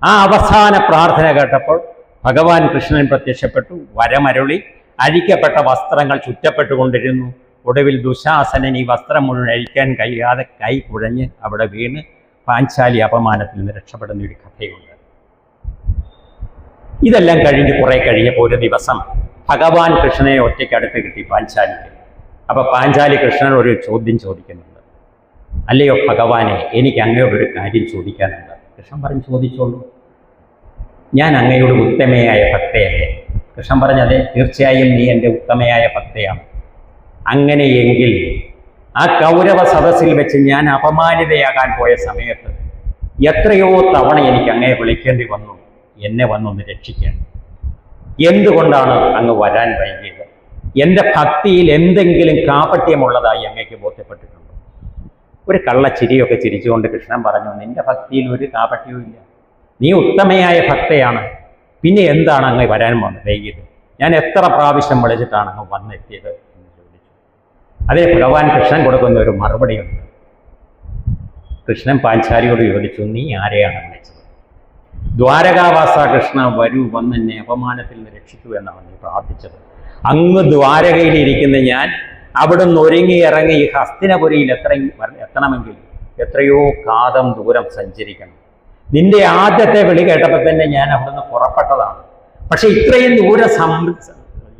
ആ അവസാന പ്രാർത്ഥന കേട്ടപ്പോൾ ഭഗവാൻ കൃഷ്ണൻ പ്രത്യക്ഷപ്പെട്ടു, വരമരുളി. അഴിക്കപ്പെട്ട വസ്ത്രങ്ങൾ ചുറ്റപ്പെട്ടുകൊണ്ടിരുന്നു. ഒടുവിൽ ദുശാസനൻ ഈ വസ്ത്രം മുഴുവൻ അഴിക്കാൻ കഴിയാതെ കൈ കുഴഞ്ഞ് അവിടെ വീണ് പാഞ്ചാലി അപമാനത്തിൽ നിന്ന് രക്ഷപ്പെടുന്ന ഒരു കഥയുണ്ട്. ഇതെല്ലാം കഴിഞ്ഞ് കുറെ കഴിഞ്ഞപ്പോൾ ഒരു ദിവസം ഭഗവാൻ കൃഷ്ണനെ ഒറ്റയ്ക്ക് അടുത്ത് കിട്ടി പാഞ്ചാലിക്ക്. അപ്പൊ പാഞ്ചാലി കൃഷ്ണൻ ഒരു ചോദ്യം ചോദിക്കുന്നുണ്ട്. അല്ലയോ ഭഗവാനെ, എനിക്ക് അങ്ങയോടൊരു കാര്യം ചോദിക്കാനുണ്ട്. കൃഷ്ണൻ പറഞ്ഞു, ചോദിച്ചോളൂ. ഞാൻ അങ്ങയോട് ഉത്തമയായ ഭക്തയല്ലേ? കൃഷ്ണൻ പറഞ്ഞതെ, തീർച്ചയായും നീ എൻ്റെ ഉത്തമയായ ഭക്തയാണ്. അങ്ങനെയെങ്കിൽ ആ കൗരവ സദസ്സിൽ വെച്ച് ഞാൻ അപമാനിതയാകാൻ പോയ സമയത്ത് എത്രയോ തവണ എനിക്ക് അങ്ങയെ വിളിക്കേണ്ടി വന്നു, എന്നെ വന്നൊന്ന് രക്ഷിക്കാൻ. എന്തുകൊണ്ടാണ് അങ്ങ് വരാൻ വൈകിയത്? എൻ്റെ ഭക്തിയിൽ എന്തെങ്കിലും കാപട്യമുള്ളതായി അങ്ങേക്ക് ബോധ്യപ്പെട്ടിട്ടുണ്ടോ? ഒരു കള്ളച്ചിരിയൊക്കെ ചിരിച്ചുകൊണ്ട് കൃഷ്ണൻ പറഞ്ഞു, നിന്റെ ഭക്തിയിൽ ഒരു കാപട്യവും ഇല്ല, നീ ഉത്തമയായ ഭക്തയാണ്, പിന്നെ എന്താണ് അങ്ങ് വരാൻ വൈകിയത്? ഞാൻ എത്ര പ്രാവശ്യം വിളിച്ചിട്ടാണ് അങ്ങ് വന്നെത്തിയത് എന്ന് ചോദിച്ചു. അതിന് ഭഗവാൻ കൃഷ്ണൻ കൊടുക്കുന്ന ഒരു മറുപടിയുണ്ട്. കൃഷ്ണൻ പാഞ്ചാലിയോട് ചോദിച്ചു, നീ ആരെയാണ് വിളിച്ചത്? ദ്വാരകാവാസ കൃഷ്ണ വരൂ, വന്നെന്നെ അപമാനത്തിൽ നിന്ന് രക്ഷിക്കൂ എന്നാണ് നീ പ്രാർത്ഥിച്ചത്. അങ്ങ് ദ്വാരകയിലിരിക്കുന്ന ഞാൻ അവിടുന്ന് ഒരുങ്ങി ഇറങ്ങി ഈ ഹസ്തിനപുരിയിൽ എത്തണമെങ്കിൽ എത്രയോ കാതം ദൂരം സഞ്ചരിക്കണം. നിന്റെ ആദ്യത്തെ വിളി കേട്ടപ്പോൾ തന്നെ ഞാൻ അവിടുന്ന് പുറപ്പെട്ടതാണ്. പക്ഷെ ഇത്രയും ദൂരം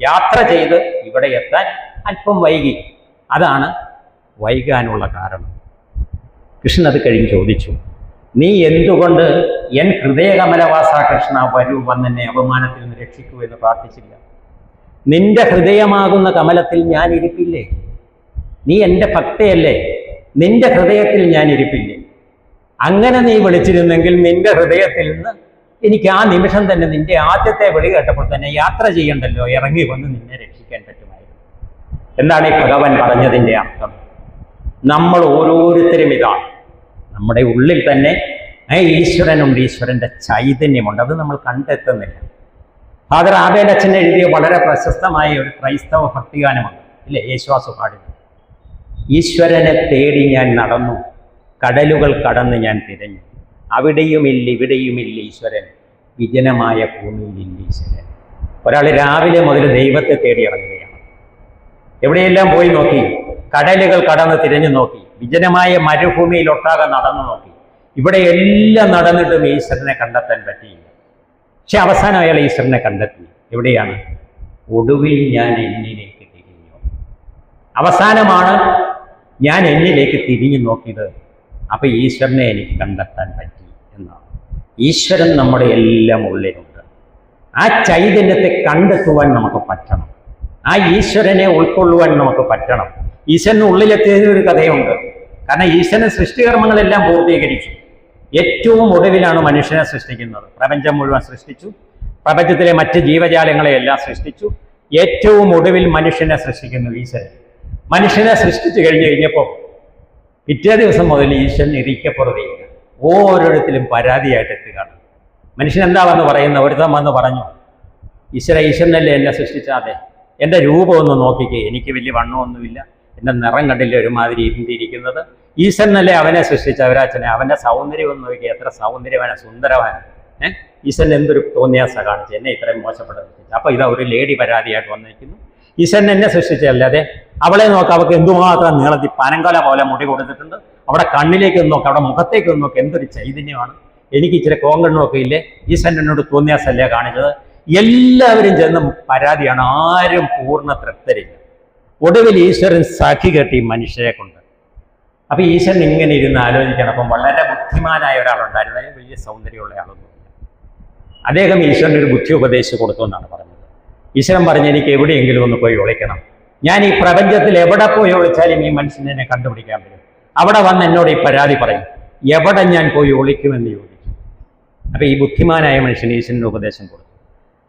യാത്ര ചെയ്ത് ഇവിടെ എത്താൻ അല്പം വൈകി. അതാണ് വൈകാനുള്ള കാരണം. കൃഷ്ണൻ അത് കഴിഞ്ഞ് ചോദിച്ചു, നീ എന്തുകൊണ്ട് എൻ ഹൃദയകമലവാസ കൃഷ്ണ വരൂ, വന്നെന്നെ അപമാനത്തിൽ നിന്ന് രക്ഷിക്കൂ എന്ന് പ്രാർത്ഥിച്ചില്ല? നിന്റെ ഹൃദയമാകുന്ന കമലത്തിൽ ഞാൻ ഇരിപ്പില്ലേ? നീ എൻ്റെ ഭക്തയല്ലേ? നിന്റെ ഹൃദയത്തിൽ ഞാൻ ഇരിപ്പില്ലേ? അങ്ങനെ നീ വിളിച്ചിരുന്നെങ്കിൽ നിന്റെ ഹൃദയത്തിൽ നിന്ന് എനിക്ക് ആ നിമിഷം തന്നെ നിന്റെ ആദ്യത്തെ വിളി കേട്ടപ്പോൾ തന്നെ യാത്ര ചെയ്യണ്ടല്ലോ, ഇറങ്ങി വന്ന് നിന്നെ രക്ഷിക്കാൻ പറ്റുമായിരുന്നു. എന്താണ് ഈ ഭഗവാൻ പറഞ്ഞതിൻ്റെ അർത്ഥം? നമ്മൾ ഓരോരുത്തരും ഇതാണ്. നമ്മുടെ ഉള്ളിൽ തന്നെ ഈശ്വരനുണ്ട്, ഈശ്വരൻ്റെ ചൈതന്യമുണ്ട്. അത് നമ്മൾ കണ്ടെത്തുന്നില്ല. ഫാദർ ആബേൽ അച്ഛൻ എഴുതിയ വളരെ പ്രശസ്തമായ ഒരു ക്രൈസ്തവ ഭക്തിഗാനമുണ്ട്, ഇല്ലേ? യേശുദാസ് പാടുന്നു. ഈശ്വരനെ തേടി ഞാൻ നടന്നു, കടലുകൾ കടന്ന് ഞാൻ തിരഞ്ഞു, അവിടെയുമില്ല ഇവിടെയുമില്ല ഈശ്വരൻ, വിജനമായ ഭൂമിയിലില്ല ഈശ്വരൻ. ഒരാൾ രാവിലെ മുതൽ ദൈവത്തെ തേടി ഇറങ്ങുകയാണ്. എവിടെയെല്ലാം പോയി നോക്കി, കടലുകൾ കടന്ന് തിരഞ്ഞു നോക്കി, വിജനമായ മരുഭൂമിയിൽ ഒട്ടാകെ നടന്നു നോക്കി, ഇവിടെ എല്ലാം നടന്നിട്ടും ഈശ്വരനെ കണ്ടെത്താൻ പറ്റിയില്ല. പക്ഷെ അവസാനം അയാൾ ഈശ്വരനെ കണ്ടെത്തി. എവിടെയാണ്? ഒടുവിൽ ഞാൻ എന്നിലേക്ക് തിരിഞ്ഞു. അവസാനമാണ് ഞാൻ എന്നിലേക്ക് തിരിഞ്ഞു നോക്കിയത്. അപ്പൊ ഈശ്വരനെ എനിക്ക് കണ്ടെത്താൻ പറ്റി എന്നാണ്. ഈശ്വരൻ നമ്മുടെ എല്ലാം ഉള്ളിലുണ്ട്. ആ ചൈതന്യത്തെ കണ്ടെത്തുവാൻ നമുക്ക് പറ്റണം. ആ ഈശ്വരനെ ഉൾക്കൊള്ളുവാൻ നമുക്ക് പറ്റണം. ഈശ്വരന് ഉള്ളിലെത്തിയതിന് ഒരു കഥയുണ്ട്. കാരണം ഈശ്വരൻ സൃഷ്ടികർമ്മങ്ങളെല്ലാം പൂർത്തീകരിച്ചു. ഏറ്റവും ഒടുവിലാണ് മനുഷ്യനെ സൃഷ്ടിക്കുന്നത്. പ്രപഞ്ചം മുഴുവൻ സൃഷ്ടിച്ചു, പ്രപഞ്ചത്തിലെ മറ്റ് ജീവജാലങ്ങളെയെല്ലാം സൃഷ്ടിച്ചു. ഏറ്റവും ഒടുവിൽ മനുഷ്യനെ സൃഷ്ടിക്കുന്നു ഈശ്വരൻ. മനുഷ്യനെ സൃഷ്ടിച്ചു കഴിഞ്ഞപ്പോൾ പിറ്റേ ദിവസം മുതൽ ഈശ്വരൻ ഇരിക്കപ്പുറതയില്ല, ഓരോരുത്തരും പരാതിയായിട്ട് എത്തുകയാണ്. മനുഷ്യൻ എന്താ വന്ന് പറയുന്നത്? ഒരുത്തം വന്ന് പറഞ്ഞു, ഈശ്വരനല്ലേ എന്നെ സൃഷ്ടിച്ചാതെ, എൻ്റെ രൂപമൊന്ന് നോക്കിക്കേ, എനിക്ക് വലിയ വണ്ണമൊന്നുമില്ല, എൻ്റെ നിറം കണ്ടില്ല ഒരുമാതിരി ഇരുണ്ടിരിക്കുന്നത്, ഈശ്വരനല്ലേ അവനെ സൃഷ്ടിച്ച അവരാച്ചനെ, അവൻ്റെ സൗന്ദര്യം ഒന്ന് നോക്കിയാൽ എത്ര സൗന്ദര്യവാന സുന്ദരവാനാണ്. ഈശ്വരൻ എന്തൊരു തോന്നിയാസ കാണിച്ചു എന്നെ ഇത്രയും മോശപ്പെട്ടത്. അപ്പോൾ ഇതാ ഒരു ലേഡി പരാതിയായിട്ട് വന്നിരിക്കുന്നു, ഈശ്വരൻ എന്നെ സൃഷ്ടിച്ചല്ലാതെ അവളെ നോക്കാം, അവൾക്ക് എന്തുമാത്രം നീളത്തിൽ പനങ്കല പോലെ മുടി കൊടുത്തിട്ടുണ്ട്, അവിടെ കണ്ണിലേക്ക് ഒന്ന് നോക്കാം, അവിടെ മുഖത്തേക്ക് ഒന്ന് നോക്കാം, എന്തൊരു ചൈതന്യമാണ്, എനിക്ക് ഇച്ചിരി കോങ്കണ്ണൊക്കെ ഇല്ലേ, ഈശ്വരൻ എന്നോട് തോന്നിയാസല്ലേ കാണിച്ചത്. എല്ലാവരും ചെന്ന് പരാതിയാണ്, ആരും പൂർണ്ണ തൃപ്തരില്ല. ഒടുവിൽ ഈശ്വരൻ സഖി കെട്ടി മനുഷ്യരെ കൊണ്ട്. അപ്പൊ ഈശ്വരൻ ഇങ്ങനെ ഇരുന്ന് ആലോചിക്കണം. അപ്പം വളരെ ബുദ്ധിമാനായ ഒരാളുണ്ടായിരുന്നു, അതിന് വലിയ സൗന്ദര്യമുള്ള ആളൊന്നുമില്ല. അദ്ദേഹം ഈശ്വരൻ ഒരു ബുദ്ധി ഉപദേശിച്ച് കൊടുത്തു എന്നാണ് പറഞ്ഞത്. ഈശ്വരൻ പറഞ്ഞ് എനിക്ക് എവിടെയെങ്കിലും ഒന്ന് പോയി ഒളിക്കണം, ഞാൻ ഈ പ്രപഞ്ചത്തിൽ എവിടെ പോയി ഒളിച്ചാലും ഈ മനുഷ്യനെ കണ്ടുപിടിക്കാൻ പറ്റും, അവിടെ വന്ന് എന്നോട് ഈ പരാതി പറയും, എവിടെ ഞാൻ പോയി ഒളിക്കുമെന്ന് ചോദിച്ചു. അപ്പൊ ഈ ബുദ്ധിമാനായ മനുഷ്യൻ ഈശ്വരൻ്റെ ഉപദേശം കൊടുത്തു,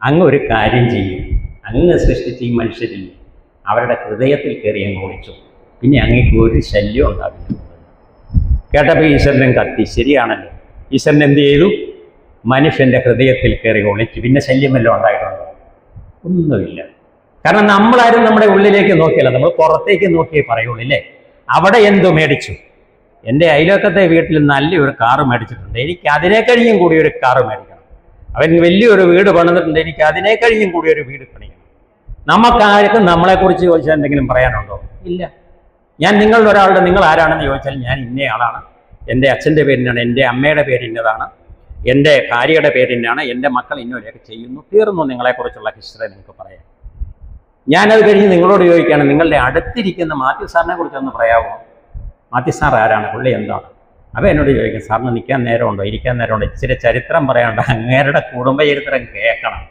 അങ്ങ് ഒരു കാര്യം ചെയ്യും, അങ്ങ് സൃഷ്ടിച്ച് ഈ മനുഷ്യരിൽ അവരുടെ ഹൃദയത്തിൽ കയറി അങ്ങ് ഒളിച്ചു, പിന്നെ അങ്ങേക്ക് ഒരു ശല്യം ഉണ്ടാവില്ല. കേട്ടപ്പോൾ ഈശ്വരനും കത്തി, ശരിയാണല്ലോ. ഈശ്വരൻ എന്ത് ചെയ്തു? മനുഷ്യൻ്റെ ഹൃദയത്തിൽ കയറി ഒളിച്ചു, പിന്നെ ശല്യം വല്ലതും ഉണ്ടായിട്ടുണ്ടോ? ഒന്നുമില്ല. കാരണം നമ്മളാരും നമ്മുടെ ഉള്ളിലേക്ക് നോക്കിയല്ല, നമ്മൾ പുറത്തേക്ക് നോക്കിയേ പറയുള്ളൂ അല്ലേ. അവിടെ എന്തോ മേടിച്ചു, എൻ്റെ അയൽവക്കത്തെ വീട്ടിൽ നല്ലൊരു കാറ് മേടിച്ചിട്ടുണ്ട്, എനിക്ക് അതിനെ കഴിഞ്ഞും കൂടി ഒരു കാറ് മേടിക്കണം. അവൻ വലിയൊരു വീട് പണിതിട്ടുണ്ട്, എനിക്ക് അതിനെ കഴിഞ്ഞും കൂടി ഒരു വീട് പണിയണം. നമുക്കാർക്കും നമ്മളെക്കുറിച്ച് ചോദിച്ചാൽ എന്തെങ്കിലും പറയാനുണ്ടോ? ഇല്ല. ഞാൻ നിങ്ങളുടെ ഒരാളുടെ നിങ്ങൾ ആരാണെന്ന് ചോദിച്ചാൽ ഞാൻ ഇന്നയാളാണ്, എൻ്റെ അച്ഛൻ്റെ പേരിനാണ്, എൻ്റെ അമ്മയുടെ പേരിന്നതാണ്, എൻ്റെ ഭാര്യയുടെ പേരിനാണ്, എൻ്റെ മക്കൾ ഇന്നൊരെയൊക്കെ ചെയ്യുന്നു, തീർന്നു നിങ്ങളെക്കുറിച്ചുള്ള ഹിസ്റ്ററി നിങ്ങൾക്ക് പറയാം. ഞാനത് കഴിഞ്ഞ് നിങ്ങളോട് ചോദിക്കുകയാണ്, നിങ്ങളുടെ അടുത്തിരിക്കുന്ന മാത്യു സാറിനെ കുറിച്ചൊന്ന് പറയാമോ? മാത്യു സാർ ആരാണ്, പുള്ളി എന്താണ്? അപ്പോൾ എന്നോട് ചോദിക്കും, സാറിന് നിൽക്കാൻ നേരമുണ്ടോ, ഇരിക്കാൻ നേരമുണ്ടോ, ഇച്ചിരി ചരിത്രം പറയാനുണ്ട്, അങ്ങേരുടെ കുടുംബ ചരിത്രം കേൾക്കണം,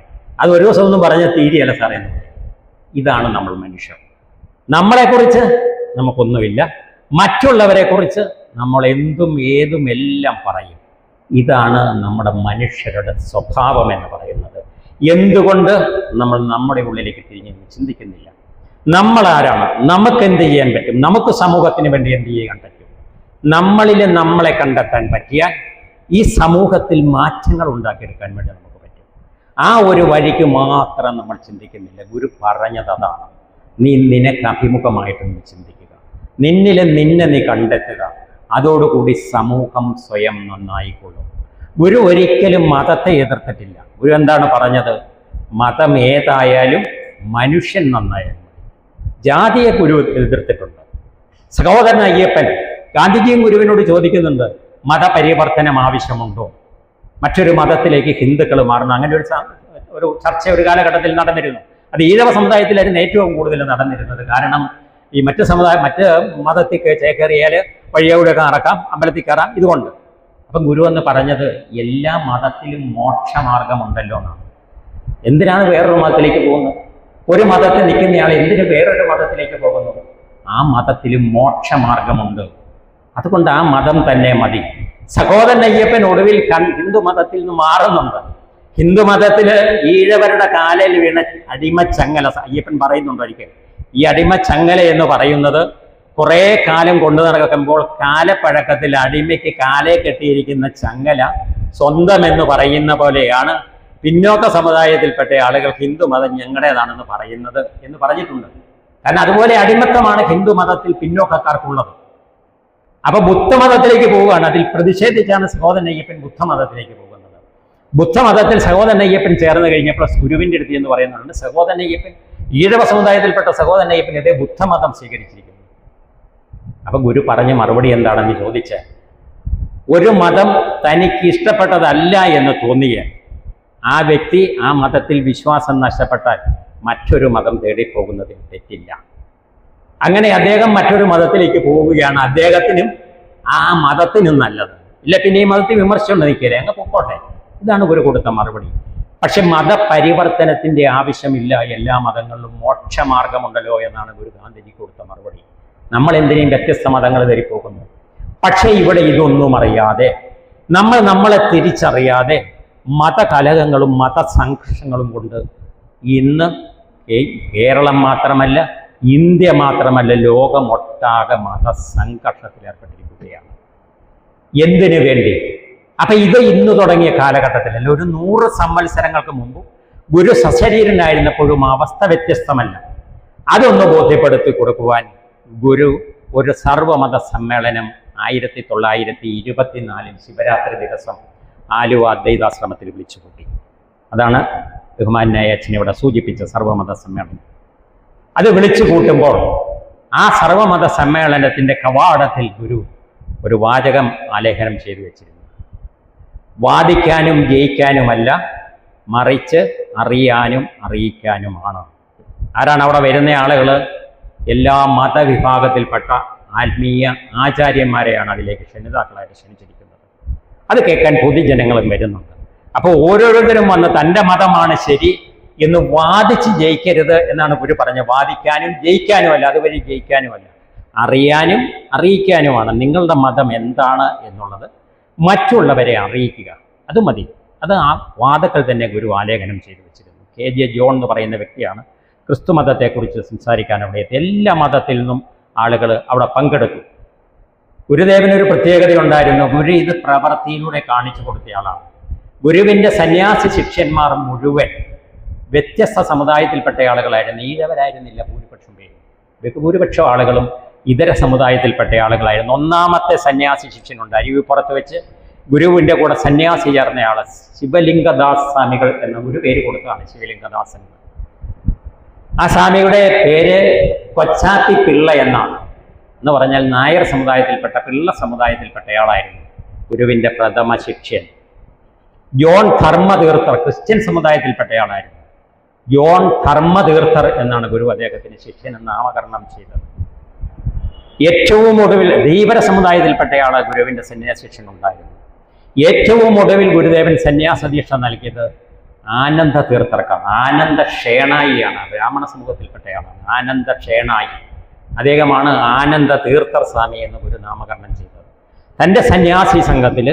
അത് ഒരു ദിവസം ഒന്നും പറഞ്ഞാൽ തീരെയല്ല സാറേ എന്ന് പറയും. ഇതാണ് നമ്മൾ മനുഷ്യർ. നമ്മളെക്കുറിച്ച് നമുക്കൊന്നുമില്ല, മറ്റുള്ളവരെ കുറിച്ച് നമ്മൾ എന്തും ഏതും എല്ലാം പറയും. ഇതാണ് നമ്മുടെ മനുഷ്യരുടെ സ്വഭാവം എന്ന് പറയുന്നത്. എന്തുകൊണ്ട് നമ്മൾ നമ്മുടെ ഉള്ളിലേക്ക് തിരിഞ്ഞ് ചിന്തിക്കുന്നില്ല? നമ്മൾ ആരാണ്, നമുക്ക് എന്ത് ചെയ്യാൻ പറ്റും, നമുക്ക് സമൂഹത്തിന് വേണ്ടി എന്ത് ചെയ്യാൻ പറ്റും, നമ്മളിൽ നമ്മളെ കണ്ടെത്താൻ പറ്റിയാൽ ഈ സമൂഹത്തിൽ മാറ്റങ്ങൾ ഉണ്ടാക്കിയെടുക്കാൻ വേണ്ടി നമുക്ക് പറ്റും. ആ ഒരു വഴിക്ക് മാത്രം നമ്മൾ ചിന്തിക്കുന്നില്ല. ഗുരു പറഞ്ഞത് അതാണ്, നീ നിനക്ക് അഭിമുഖമായിട്ട് നീ ചിന്തിക്കുക, നിന്നിലെ നിന്നെ നീ കണ്ടെത്തുക, അതോടുകൂടി സമൂഹം സ്വയം നന്നായിക്കൊള്ളും. ഗുരു ഒരിക്കലും മതത്തെ എതിർത്തിട്ടില്ല. ഗുരു എന്താണ് പറഞ്ഞത്? മതം ഏതായാലും മനുഷ്യൻ നന്നായാലും. ജാതിയെ ഗുരു എതിർത്തിട്ടുണ്ട്. സഹോദരൻ അയ്യപ്പൻ ഗാന്ധിജിയും ഗുരുവിനോട് ചോദിക്കുന്നുണ്ട്, മതപരിവർത്തനം ആവശ്യമുണ്ടോ, മറ്റൊരു മതത്തിലേക്ക് ഹിന്ദുക്കൾ മാറണം. അങ്ങനെ ഒരു ചർച്ച ഒരു കാലഘട്ടത്തിൽ നടന്നിരുന്നു. അത് ഈഴവ സമുദായത്തിലായിരുന്നു ഏറ്റവും കൂടുതൽ നടന്നിരുന്നത്. കാരണം ഈ മറ്റ് മതത്തിൽ ചേക്കേറിയാൽ വഴിയോടെയൊക്കെ നടക്കാം, അമ്പലത്തിൽ കയറാം, ഇതുകൊണ്ട്. അപ്പം ഗുരു എന്ന് പറഞ്ഞത് എല്ലാ മതത്തിലും മോക്ഷമാർഗമുണ്ടല്ലോ എന്നാണ്. എന്തിനാണ് വേറൊരു മതത്തിലേക്ക് പോകുന്നത്? ഒരു മതത്തിൽ നിൽക്കുന്നയാൾ എന്തിനു വേറൊരു മതത്തിലേക്ക് പോകുന്നു? ആ മതത്തിലും മോക്ഷമാർഗമുണ്ട്, അതുകൊണ്ട് ആ മതം തന്നെ മതി. സഹോദരൻ അയ്യപ്പൻ ഒടുവിൽ ഹിന്ദു മതത്തിൽ നിന്ന് മാറുന്നുണ്ട്. ഹിന്ദു മതത്തിൽ ഈഴവരുടെ കാലിൽ വീണ അടിമച്ചങ്ങല, അയ്യപ്പൻ പറയുന്നുണ്ട് ഒരിക്കൽ, ഈ അടിമച്ചങ്ങല എന്ന് പറയുന്നത് കുറേ കാലം കൊണ്ടു നടക്കുമ്പോൾ കാലപ്പഴക്കത്തിൽ അടിമയ്ക്ക് കാലേ കെട്ടിയിരിക്കുന്ന ചങ്ങല സ്വന്തമെന്ന് പറയുന്ന പോലെയാണ് പിന്നോക്ക സമുദായത്തിൽപ്പെട്ട ആളുകൾ ഹിന്ദു മതം ഞങ്ങളുടേതാണെന്ന് പറയുന്നത് എന്ന് പറഞ്ഞിട്ടുണ്ട്. കാരണം അതുപോലെ അടിമത്തമാണ് ഹിന്ദു മതത്തിൽ പിന്നോക്കക്കാർക്കുള്ളത്. അപ്പൊ ബുദ്ധമതത്തിലേക്ക് പോവുകയാണ്. അതിൽ പ്രതിഷേധിച്ചാണ് സഹോദരൻ അയ്യപ്പൻ ബുദ്ധമതത്തിലേക്ക് പോകുന്നത്. ബുദ്ധമതത്തിൽ സഹോദരൻ അയ്യപ്പൻ ചേർന്ന് കഴിഞ്ഞപ്പോൾ ഗുരുവിന്റെ അടുത്ത് എന്ന് പറയുന്നുണ്ട്, സഹോദരൻ അയ്യപ്പൻ ഈഴവ സമുദായത്തിൽപ്പെട്ട സഹോദരൻ അയ്യപ്പൻ ഇതേ ബുദ്ധമതം സ്വീകരിച്ചിരിക്കുന്നു. അപ്പൊ ഗുരു പറഞ്ഞ മറുപടി എന്താണെന്ന് ചോദിച്ചാൽ, ഒരു മതം തനിക്ക് ഇഷ്ടപ്പെട്ടതല്ല എന്ന് തോന്നിയാൽ ആ വ്യക്തി ആ മതത്തിൽ വിശ്വാസം നഷ്ടപ്പെട്ടാൽ മറ്റൊരു മതം തേടിപ്പോകുന്നതിൽ തെറ്റില്ല. അങ്ങനെ അദ്ദേഹം മറ്റൊരു മതത്തിലേക്ക് പോവുകയാണ്, അദ്ദേഹത്തിനും ആ മതത്തിനും നല്ലത്. ഇല്ല പിന്നെ ഈ മതത്തിൽ വിമർശനം നിൽക്കരുത്, അങ്ങ് പൊക്കോട്ടെ. ഇതാണ് ഗുരു കൊടുത്ത മറുപടി. പക്ഷെ മതപരിവർത്തനത്തിന്റെ ആവശ്യമില്ല, എല്ലാ മതങ്ങളിലും മോക്ഷമാർഗമുണ്ടല്ലോ എന്നാണ് ഗുരു ഗാന്ധിജി കൊടുത്ത മറുപടി. നമ്മൾ എന്തിനേയും വ്യത്യസ്ത മതങ്ങൾ ധരിപ്പോകുന്നു. പക്ഷെ ഇവിടെ ഇതൊന്നും അറിയാതെ, നമ്മളെ തിരിച്ചറിയാതെ മതകലഹങ്ങളും മതസംഘർഷങ്ങളും കൊണ്ട് ഇന്ന് കേരളം മാത്രമല്ല, ഇന്ത്യ മാത്രമല്ല, ലോകമൊട്ടാകെ മതസംഘർഷത്തിൽ ഏർപ്പെട്ടിരിക്കുകയാണ്. എന്തിനു വേണ്ടി? അപ്പൊ ഇത് ഇന്ന് തുടങ്ങിയ കാലഘട്ടത്തിലല്ല, ഒരു 100 സംവത്സരങ്ങൾക്ക് മുമ്പ് ഗുരു സശരീരനായിരുന്നപ്പോഴും അവസ്ഥ വ്യത്യസ്തമല്ല. അതൊന്ന് ബോധ്യപ്പെടുത്തി കൊടുക്കുവാൻ ഗുരു ഒരു സർവമത സമ്മേളനം 1924 ശിവരാത്രി ദിവസം ആലുവ അദ്വൈതാശ്രമത്തിൽ വിളിച്ചുകൂട്ടി. അതാണ് ബഹുമാനായ അച്ഛൻ ഇവിടെ സൂചിപ്പിച്ച സർവമത സമ്മേളനം. അത് വിളിച്ചു കൂട്ടുമ്പോൾ ആ സർവമത സമ്മേളനത്തിന്റെ കവാടത്തിൽ ഗുരു ഒരു വാചകം ആലേഖനം ചെയ്തു വെച്ചിരുന്നു. വാദിക്കാനും ജയിക്കാനുമല്ല, മറിച്ച് അറിയാനും അറിയിക്കാനുമാണ്. ആരാണ് അവിടെ വരുന്ന ആളുകൾ? എല്ലാ മതവിഭാഗത്തിൽപ്പെട്ട ആത്മീയ ആചാര്യന്മാരെയാണ് അതിലേക്ക് ക്ഷണിതാക്കളായിട്ട് ക്ഷണിച്ചിരിക്കുന്നത്. അത് കേൾക്കാൻ പൊതുജനങ്ങളും വരുന്നുണ്ട്. അപ്പോൾ ഓരോരുത്തരും വന്ന് തൻ്റെ മതമാണ് ശരി എന്ന് വാദിച്ച് ജയിക്കരുത് എന്നാണ് ഗുരു പറഞ്ഞത്. വാദിക്കാനും ജയിക്കാനുമല്ല, അതുവഴി ജയിക്കാനുമല്ല, അറിയാനും അറിയിക്കാനുമാണ്. നിങ്ങളുടെ മതം എന്താണ് എന്നുള്ളത് മറ്റുള്ളവരെ അറിയിക്കുക, അത് മതി. അത് ആ വാദങ്ങൾ തന്നെ ഗുരു ആലേഖനം ചെയ്തു വെച്ചിരുന്നു. KJ ജോൺ എന്ന് പറയുന്ന വ്യക്തിയാണ് ക്രിസ്തു മതത്തെക്കുറിച്ച് സംസാരിക്കാൻ അവിടെ എത്തി. എല്ലാ മതത്തിൽ നിന്നും ആളുകൾ അവിടെ പങ്കെടുത്തു. ഗുരുദേവനൊരു പ്രത്യേകതയുണ്ടായിരുന്നു. ഗുരു ഇത് പ്രവൃത്തിയിലൂടെ കാണിച്ചു കൊടുത്തയാളാണ്. ഗുരുവിൻ്റെ സന്യാസി ശിഷ്യന്മാർ മുഴുവൻ വ്യത്യസ്ത സമുദായത്തിൽപ്പെട്ട ആളുകളായിരുന്നു. ഈഴവരായിരുന്നില്ല ഭൂരിപക്ഷം പേരും. ഭൂരിപക്ഷം ആളുകളും ഇതര സമുദായത്തിൽപ്പെട്ട ആളുകളായിരുന്നു. ഒന്നാമത്തെ സന്യാസി ശിഷ്യനുണ്ട് അരുവിപ്പുറത്ത് വെച്ച് ഗുരുവിൻ്റെ കൂടെ സന്യാസി ചേർന്നയാൾ ശിവലിംഗദാസ് സ്വാമികൾ എന്ന ഒരു പേര് കൊടുത്തതാണ് ശിവലിംഗദാസൻ. ആ സ്വാമിയുടെ പേര് കൊച്ചാത്തി പിള്ള എന്നാണ്. എന്ന് പറഞ്ഞാൽ നായർ സമുദായത്തിൽപ്പെട്ട പിള്ള സമുദായത്തിൽപ്പെട്ടയാളായിരുന്നു ഗുരുവിൻ്റെ പ്രഥമ ശിഷ്യൻ. ജോൺ ധർമ്മതീർത്ഥർ ക്രിസ്ത്യൻ സമുദായത്തിൽപ്പെട്ടയാളായിരുന്നു. ജോൺ ധർമ്മതീർത്ഥർ എന്നാണ് ഗുരു അദ്ദേഹത്തിന് ശിഷ്യന് നാമകരണം ചെയ്തത്. ഏറ്റവും ഒടുവിൽ ധീവര സമുദായത്തിൽപ്പെട്ടയാൾ ഗുരുവിൻ്റെ സന്യാസ ശിഷ്യനുണ്ടായിരുന്നു. ഏറ്റവും ഒടുവിൽ ഗുരുദേവൻ സന്യാസ ദീക്ഷ നൽകിയത് ആനന്ദ തീർത്ഥർക്കാണ്. ആനന്ദ ഷേണായിയാണ്, ബ്രാഹ്മണ സമൂഹത്തിൽപ്പെട്ടയാളാണ്. ആനന്ദ ഷേണായി, അദ്ദേഹമാണ് ആനന്ദ തീർത്ഥർ സ്വാമി എന്ന് ഗുരു നാമകരണം ചെയ്തത്. തൻ്റെ സന്യാസി സംഘത്തിൽ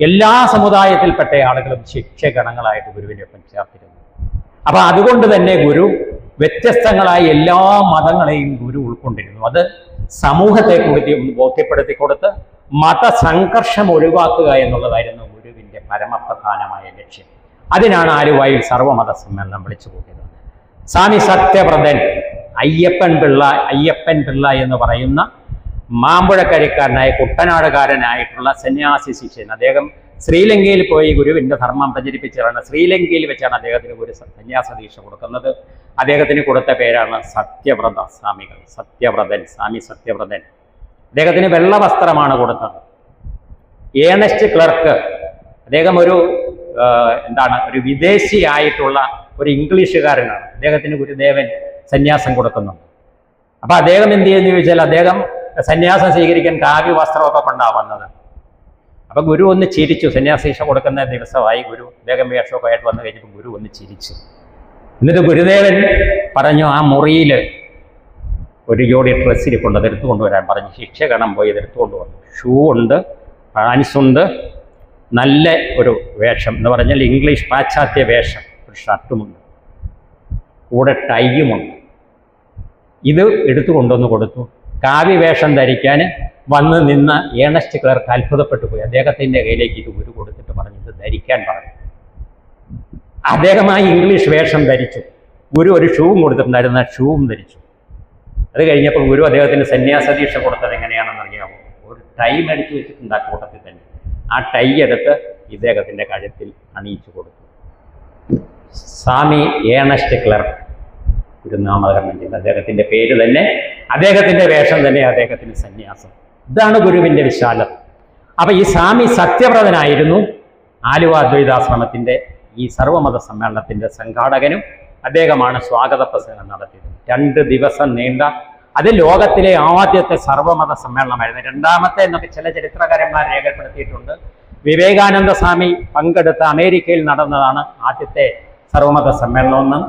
എല്ലാ സമുദായത്തിൽപ്പെട്ട ആളുകളും ശിഷ്യഗണങ്ങളായിട്ട് ഗുരുവിൻ്റെ ഒപ്പം ചേർത്തിരുന്നു. അപ്പൊ അതുകൊണ്ട് തന്നെ ഗുരു വ്യത്യസ്തങ്ങളായ എല്ലാ മതങ്ങളെയും ഗുരു ഉൾക്കൊണ്ടിരുന്നു. അത് സമൂഹത്തെ കൂടി ബോധ്യപ്പെടുത്തി കൊടുത്ത് മതസംഘർഷം ഒഴിവാക്കുക എന്നുള്ളതായിരുന്നു ഗുരുവിൻ്റെ പരമപ്രധാനമായ ലക്ഷ്യം. അതിനാണ് ആലുവയിൽ സർവമത സമ്മേളനം വിളിച്ചു കൂട്ടിയത്. സ്വാമി സത്യവ്രതൻ അയ്യപ്പൻ പിള്ള എന്ന് പറയുന്ന മാമ്പുഴക്കരക്കാരനായ കുട്ടനാടുകാരനായിട്ടുള്ള സന്യാസി ശിഷ്യൻ. അദ്ദേഹം ശ്രീലങ്കയിൽ പോയി ഗുരുവിൻ്റെ ധർമ്മം പ്രചരിപ്പിച്ചാണ്. ശ്രീലങ്കയിൽ വെച്ചാണ് അദ്ദേഹത്തിന് ഒരു സന്യാസ ദീക്ഷ കൊടുക്കുന്നത്. അദ്ദേഹത്തിന് കൊടുത്ത പേരാണ് സത്യവ്രത സ്വാമികൾ. സത്യവ്രതൻ, സ്വാമി സത്യവ്രതൻ. അദ്ദേഹത്തിന് വെള്ള വസ്ത്രമാണ് കൊടുത്തത്. ഏണസ്റ്റ് ക്ലർക്ക്, അദ്ദേഹം ഒരു ഒരു വിദേശിയായിട്ടുള്ള ഒരു ഇംഗ്ലീഷുകാരനാണ്. അദ്ദേഹത്തിന് ഗുരുദേവൻ സന്യാസം കൊടുക്കുന്നുണ്ട്. അപ്പൊ അദ്ദേഹം എന്ത് ചെയ്യുന്നു ചോദിച്ചാൽ, അദ്ദേഹം സന്യാസം സ്വീകരിക്കാൻ കാവ്യ വസ്ത്രമൊക്കെ കൊണ്ടാണ് വന്നത്. അപ്പൊ ഗുരു ഒന്ന് ചിരിച്ചു. സന്യാസീക്ഷ കൊടുക്കുന്ന ദിവസമായി ഗുരു അദ്ദേഹം വേഷമൊക്കെ ആയിട്ട് വന്നു കഴിഞ്ഞപ്പോൾ ഗുരു ഒന്ന് ചിരിച്ചു. എന്നിട്ട് ഗുരുദേവൻ പറഞ്ഞു, ആ മുറിയിൽ ഒരു ജോഡി ഡ്രസ്സ് ഇരിപ്പുണ്ട്, അതെടുത്തു കൊണ്ടുവരാൻ പറഞ്ഞു. ശിക്ഷകണം പോയി ഇതെടുത്തു കൊണ്ടുവന്നു. ഷൂ ഉണ്ട്, പാൻസുണ്ട്, നല്ല ഒരു വേഷം എന്ന് പറഞ്ഞാൽ ഇംഗ്ലീഷ് പാശ്ചാത്യ വേഷം, ഒരു ഷർട്ടുമുണ്ട്, കൂടെ ടൈയുമുണ്ട്. ഇത് എടുത്തു കൊണ്ടുവന്ന് കൊടുത്തു. കാവ്യവേഷം ധരിക്കാൻ വന്ന് നിന്ന് ഏണസ്റ്റ് ക്ലർക്ക് അത്ഭുതപ്പെട്ടു പോയി. അദ്ദേഹത്തിൻ്റെ കയ്യിലേക്ക് ഇത് ഗുരു കൊടുത്തിട്ട് പറഞ്ഞു, ഇത് ധരിക്കാൻ പറഞ്ഞു. അദ്ദേഹം ആ ഇംഗ്ലീഷ് വേഷം ധരിച്ചു. ഗുരു ഒരു ഷൂവും കൊടുത്തിട്ടുണ്ടായിരുന്നു, ആ ഷൂവും ധരിച്ചു. അത് കഴിഞ്ഞപ്പോൾ ഗുരു അദ്ദേഹത്തിന് സന്യാസ ദീക്ഷ കൊടുത്തത് എങ്ങനെയാണെന്ന് അറിയാമോ? ഒരു ടൈ മേടിച്ചു വെച്ചിട്ടുണ്ട് ആ കൂട്ടത്തിൽ തന്നെ. ആ ടൈ എടുത്ത് ഇദ്ദേഹത്തിൻ്റെ കഴുത്തിൽ അണിയിച്ചു കൊടുത്തു. സ്വാമി ഏണസ്റ്റ് ക്ലർക്ക് ഒരു നാമകരണം ചെയ്ത് അദ്ദേഹത്തിൻ്റെ പേര് തന്നെ, അദ്ദേഹത്തിൻ്റെ വേഷം തന്നെ അദ്ദേഹത്തിന് സന്യാസം. ഇതാണ് ഗുരുവിൻ്റെ വിശാലത. അപ്പൊ ഈ സ്വാമി സത്യവ്രതനായിരുന്നു ആലുവ അദ്വൈതാശ്രമത്തിൻ്റെ ഈ സർവമത സമ്മേളനത്തിൻ്റെ സംഘാടകനും. അദ്ദേഹമാണ് സ്വാഗത പ്രസംഗം നടത്തിയത്. 2 ദിവസം നീണ്ട, അത് ലോകത്തിലെ ആദ്യത്തെ സർവമത സമ്മേളനമായിരുന്നു. രണ്ടാമത്തെ എന്നൊക്കെ ചില ചരിത്രകാരന്മാർ രേഖപ്പെടുത്തിയിട്ടുണ്ട്. വിവേകാനന്ദ സ്വാമി പങ്കെടുത്ത അമേരിക്കയിൽ നടന്നതാണ് ആദ്യത്തെ സർവമത സമ്മേളനമെന്ന്.